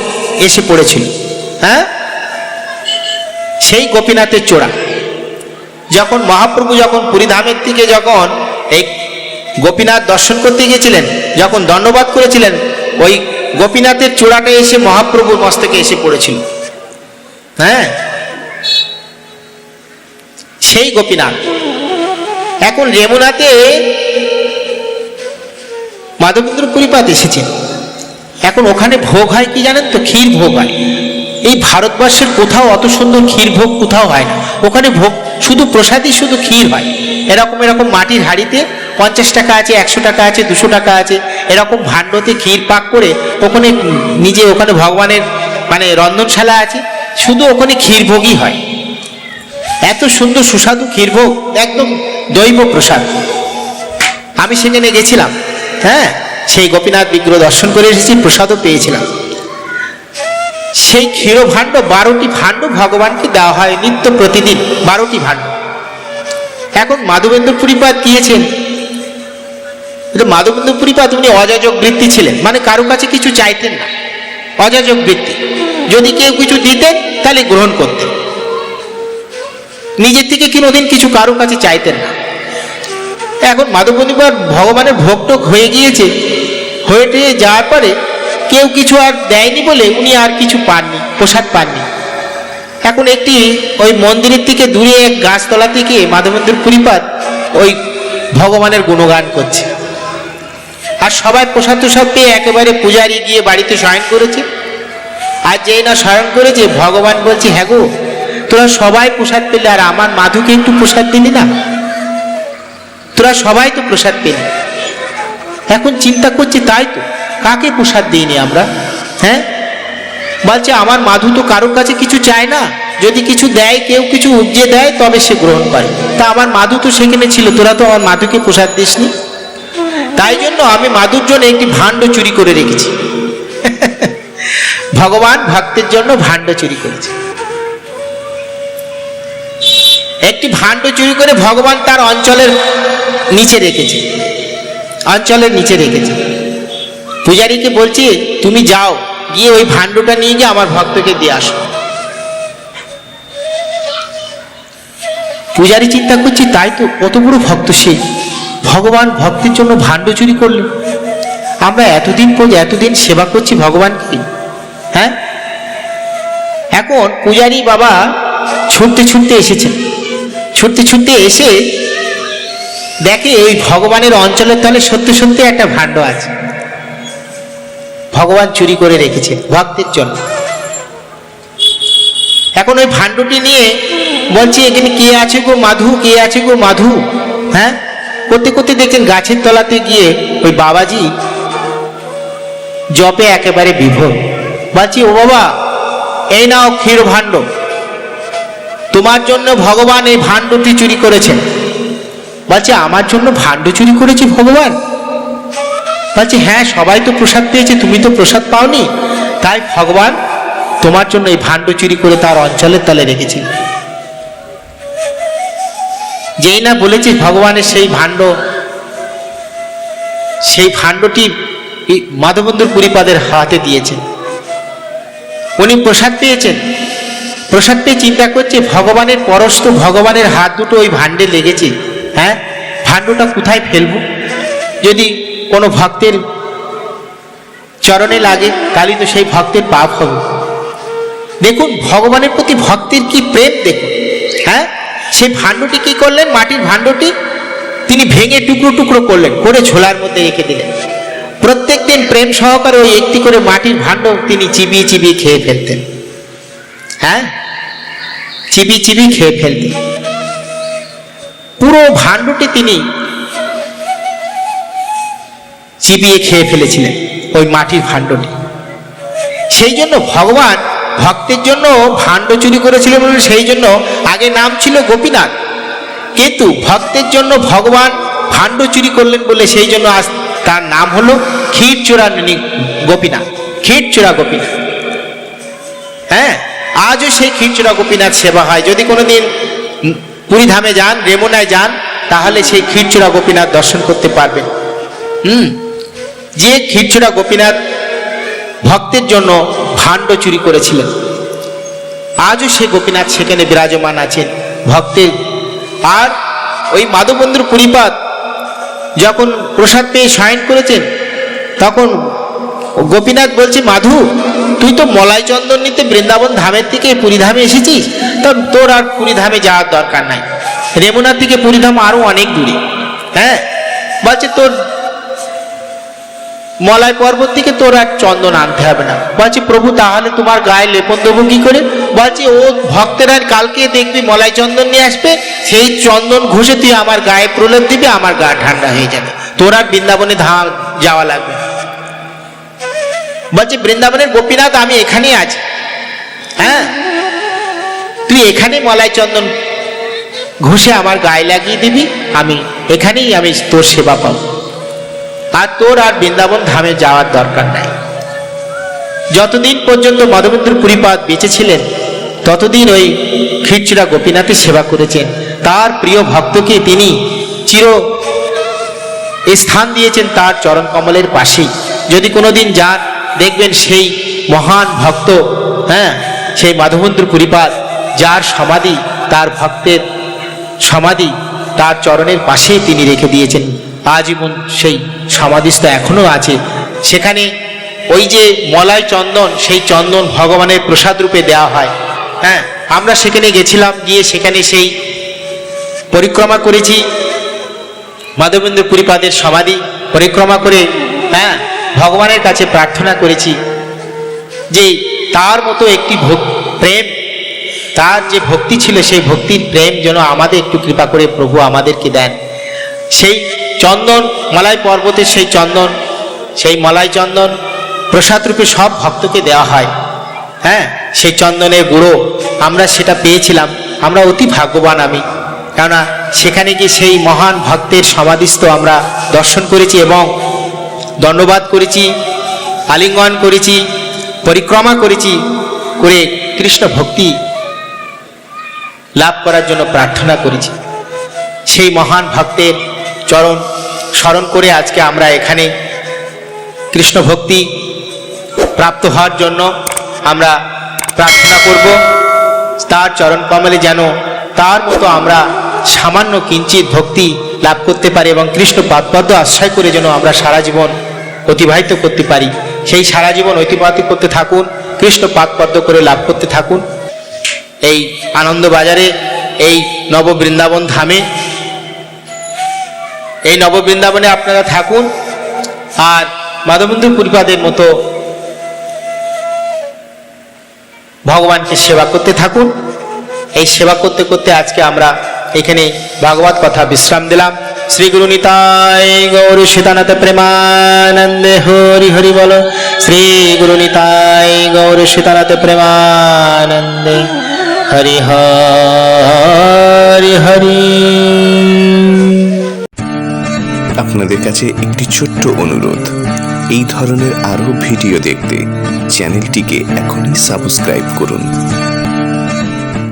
এসে পড়েছিল, হ্যাঁ, সেই গোপীনাথের চূড়া। যখন মহাপ্রভু যখন পুরীধামের থেকে যখন এই গোপীনাথ দর্শন করতে গিয়েছিলেন, যখন দণ্ডবাদ করেছিলেন, ওই গোপীনাথের চূড়াটা এসে মহাপ্রভুর মস্তকে এসে পড়েছিল। হ্যাঁ, সেই গোপীনাথ। এখন রেমুনাতে মাধবেন্দ্র পুরীপাদ এসেছেন। এখন ওখানে ভোগ হয় কি জানেন তো, ক্ষীর ভোগ হয়। এই ভারতবর্ষের কোথাও অত সুন্দর ক্ষীর ভোগ কোথাও হয় না। ওখানে ভোগ শুধু প্রসাদই, শুধু ক্ষীর হয়। এরকম এরকম মাটির হাঁড়িতে 50 টাকা আছে, 100 টাকা আছে, 200 টাকা আছে, এরকম ভাণ্ডতে ক্ষীর পাক করে ওখানে নিজে, ওখানে ভগবানের মানে রন্ধনশালা আছে, শুধু ওখানে ক্ষীরভোগই হয়। এত সুন্দর সুস্বাদু ক্ষীরভোগ, একদম দৈব প্রসাদ। আমি সেখানে গেছিলাম, হ্যাঁ, সেই গোপীনাথ বিগ্রহ দর্শন করে এসেছি, প্রসাদও পেয়েছিলাম। সেই ক্ষীরভাণ্ড 12টি ভাণ্ড ভগবানকে দেওয়া হয় নিত্য প্রতিদিন, 12টি ভাণ্ড। এখন মাধবেন্দ্র পুরীপাদ দিয়েছেন, মাধবেন্দ্র পুরীপাদ উনি অযাচক বৃত্তি ছিলেন, মানে কারো কাছে কিছু চাইতেন না, অযাচক বৃত্তি। যদি কেউ কিছু দিতেন তাহলে গ্রহণ করতেন, নিজের থেকে কোনোদিন কিছু কারো কাছে চাইতেন না। এখন মাধবেন্দ্র ভগবানের ভোগটোক হয়ে গিয়েছে, হয়ে যাওয়ার পরে কেউ কিছু আর দেয়নি বলে উনি আর কিছু পাননি, প্রসাদ পাননি। এখন একটি ওই মন্দিরের থেকে দূরে এক গাছতলা থেকে মাধবেন্দ্র পুরীপাদ ওই ভগবানের গুণগান করছে, আর সবাই প্রসাদ তোসাদ পেয়ে একেবারে পূজারি গিয়ে বাড়িতে শয়ন করেছে। আর যেই না শয়ন করেছে, ভগবান বলছে, হ্যাঁ গো, তোরা সবাই প্রসাদ পেলে, আর আমার মাধুকে একটু প্রসাদ দিলি না? তোরা সবাই তো প্রসাদ পেলি। এখন চিন্তা করছি, তাই তো, কাকে প্রসাদ দিইনি আমরা? হ্যাঁ, বলছে আমার মাধু তো কারোর কাছে কিছু চায় না, যদি কিছু দেয়, কেউ কিছু উপজে দেয় তবে সে গ্রহণ করে। তা আমার মাধু তো সেখানে ছিল, তোরা তো আমার মাধুকে প্রসাদ দিসনি। তাই জন্য আমি মাধুর জন্য একটি ভাণ্ড চুরি করে রেখেছি। ভগবান ভক্তের জন্য ভাণ্ড চুরি করেছে। একটি ভাণ্ড চুরি করে ভগবান তার অঞ্চলের নিচে রেখেছে, অঞ্চলের নিচে রেখেছে। পূজারীকে বলছে, তুমি যাও, গিয়ে ওই ভাণ্ডটা নিয়ে গিয়ে আমার ভক্তকে দিয়ে আসো। পূজারী চিন্তা করছি, তাই তো, কত বড় ভক্ত সেই, ভগবান ভক্তের জন্য ভাণ্ড চুরি করলেন। আমরা এতদিন সেবা করছি ভগবানকে, হ্যাঁ। এখন পূজারী বাবা ছুটতে ছুটতে এসেছেন, ছুটতে ছুটতে এসে দেখে ওই ভগবানের অঞ্চলের তলে সত্যি সত্যি একটা ভাণ্ড আছে, ভগবান চুরি করে রেখেছে ভক্তের জন্য। এখন ওই ভাণ্ডটি নিয়ে বলছে, এখানে কে আছে গো মাধু, কে আছে গো মাধু, হ্যাঁ, করতে করতে দেখছেন গাছের তলাতে গিয়ে ওই বাবাজি জপে একেবারে বিভোর। বলছি, ও বাবা, এই নাও ক্ষীর ভাণ্ড, তোমার জন্য ভগবান এই ভাণ্ডটি চুরি করেছেন। বলছে, আমার জন্য ভাণ্ড চুরি করেছে ভগবান? বলছে, হ্যাঁ, সবাই তো প্রসাদ পেয়েছে, তুমি তো প্রসাদ পাওনি, তাই ভগবান তোমার জন্য এই ভাণ্ড চুরি করে তার অঞ্চলের তলে রেখেছিল। যেই না বলেছে ভগবানের সেই ভাণ্ডটি মাধবেন্দ্র পুরীপাদের হাতে দিয়েছে। উনি প্রসাদ পেয়েছেন, প্রসাদ পেয়ে চিন্তা করছে, ভগবানের পরশ তো, ভগবানের হাত দুটো ওই ভাণ্ডে লেগেছে, হ্যাঁ, ভাণ্ডটা কোথায় ফেলবো? যদি কোনো ভক্তের চরণে লাগে তাহলে তো সেই ভক্তের পাপ হবে। দেখুন ভগবানের প্রতি ভক্তের কি প্রেম, দেখুন, হ্যাঁ। সেই ভাণ্ডটি কি করলেন, মাটির ভাণ্ডটি তিনি ভেঙে টুকরো টুকরো করলেন, করে ঝোলার মধ্যে রেখে দিলেন। প্রত্যেক দিন প্রেম সহকারে ওই একটি করে মাটির ভাণ্ড তিনি চিবিয়ে চিবিয়ে খেয়ে ফেলতেন, হ্যাঁ, চিবিয়ে চিবিয়ে খেয়ে ফেলতেন। পুরো ভাণ্ডটি তিনি চিবিয়ে খেয়ে ফেলেছিলেন, ওই মাটির ভাণ্ডটি। সেই জন্য ভগবান ভক্তের জন্য ভাণ্ড চুরি করেছিলেন বলে সেই জন্য আগে নাম ছিল গোপীনাথ, কিন্তু ভক্তের জন্য ভগবান ভাণ্ড চুরি করলেন বলে সেই জন্য আজ তার নাম হলো ক্ষীরচোরা গোপীনাথ, ক্ষীরচোরা গোপীনাথ। হ্যাঁ, আজও সেই ক্ষীরচোরা গোপীনাথ সেবা হয়। যদি কোনোদিন পুরীধামে যান, রেমুনায় যান, তাহলে সেই ক্ষীরচোরা গোপীনাথ দর্শন করতে পারবেন। যে ক্ষীরচোরা গোপীনাথ ভক্তের জন্য ভাণ্ড চুরি করেছিলেন, আজও সেই গোপীনাথ সেখানে বিরাজমান আছেন ভক্তের। আর ওই মাধবেন্দ্র পুরীপাদ যখন প্রসাদ পেয়ে শয়ন করেছেন, তখন গোপীনাথ বলছে, মাধু, তুই তো মলাই চন্দন নিতে বৃন্দাবন ধামের থেকে পুরীধামে এসেছিস, তা তোর আর পুরীধামে যাওয়ার দরকার নাই, রেমুনার থেকে পুরীধাম আরো অনেক দূরে। হ্যাঁ, বলছে তোর মলয় পর্বত থেকে তোর আর চন্দন আনতে হবে না। বলছি প্রভু তাহলে তোমার গায়ে লেপন দেবো কি করে? বলছি ও ভক্তেরা কালকে দেখবি মলয় চন্দন নিয়ে আসবে, সেই চন্দন ঘষে তুই আমার গায়ে প্রলেপ দিবি, আমার গা ঠান্ডা হয়ে যাবে, তোর আর বৃন্দাবনে যাওয়া লাগবে। বলছে বৃন্দাবনের গোপীনাথ আমি এখানেই আছি, হ্যাঁ তুই এখানে মলয় চন্দন ঘষে আমার গায়ে লাগিয়ে দিবি, আমি এখানেই আমি তোর সেবা পাবো, আর তোর আর বৃন্দাবন ধামে যাওয়ার দরকার নাই। যতদিন পর্যন্ত মাধবেন্দ্র পুরীপাদ বেঁচে ছিলেন ততদিন ওই ক্ষীরচূড়া গোপীনাথের সেবা করেছেন। তার প্রিয় ভক্তকে তিনি চির স্থান দিয়েছেন তার চরণ কমলের পাশেই। যদি কোনোদিন যান দেখবেন সেই মহান ভক্ত, হ্যাঁ সেই মাধবেন্দ্র পুরীপাদ যার সমাধি, তার ভক্তের সমাধি তার চরণের পাশেই তিনি রেখে দিয়েছেন। আজীবন সেই সমাধিস্থ এখনো আছে সেখানে। ওই যে মলয় চন্দন, সেই চন্দন ভগবানের প্রসাদ রূপে দেওয়া হয়। হ্যাঁ আমরা সেখানে গেছিলাম, গিয়ে সেখানে সেই পরিক্রমা করেছি, মাধবেন্দ্র পুরীপাদের সমাধি পরিক্রমা করে হ্যাঁ ভগবানের কাছে প্রার্থনা করেছি যে তার মতো একটি প্রেম, তার যে ভক্তি ছিল সেই ভক্তির প্রেম যেন আমাদের একটু কৃপা করে প্রভু আমাদেরকে দেন। সেই চন্দন মলয় পর্বতের সেই চন্দন, সেই মলয় চন্দন প্রসাদ রূপে সব ভক্তকে দেওয়া হয়। হ্যাঁ সেই চন্দনের গুঁড়ো আমরা সেটা পেয়েছিলাম, আমরা অতি ভাগ্যবান আমি, কেননা সেখানে গিয়ে সেই মহান ভক্তের সমাধিস্থ আমরা দর্শন করেছি এবং দণ্ডবাদ করেছি, আলিঙ্গন করেছি, পরিক্রমা করেছি, করে কৃষ্ণ ভক্তি লাভ করার জন্য প্রার্থনা করেছি। সেই মহান ভক্তের চরণ স্মরণ করে আজকে আমরা এখানে কৃষ্ণ ভক্তি প্রাপ্ত হওয়ার জন্য আমরা প্রার্থনা করব। তার চরণ কমলে যেন তার মতো আমরা সামান্য কিঞ্চিত ভক্তি লাভ করতে পারি এবং কৃষ্ণ পাদপদ্ম আশ্রয় করে যেন আমরা সারা জীবন অতিবাহিত করতে পারি। সেই সারা জীবন অতিবাহিত করতে থাকুন, কৃষ্ণ পাদপদ্ম করে লাভ করতে থাকুন। এই আনন্দবাজারে, এই নববৃন্দাবন ধামে, এই নববৃন্দাবনে আপনারা থাকুন আর মাধবেন্দ্র পুরীপাদের মতো ভগবানকে সেবা করতে থাকুন। এই সেবা করতে করতে আজকে আমরা এখানে ভাগবত কথা বিশ্রাম দিলাম। শ্রী গুরু নিতাই গৌর সীতানাথ প্রেমানন্দে হরি হরি বল। শ্রী গুরু নিতাই গৌর সীতানাথ প্রেমানন্দে হরি হরি হরি। আপনাদের কাছে একটি ছোট্ট অনুরোধ, এই ধরনের আরও ভিডিও দেখতে চ্যানেলটিকে এখনই সাবস্ক্রাইব করুন।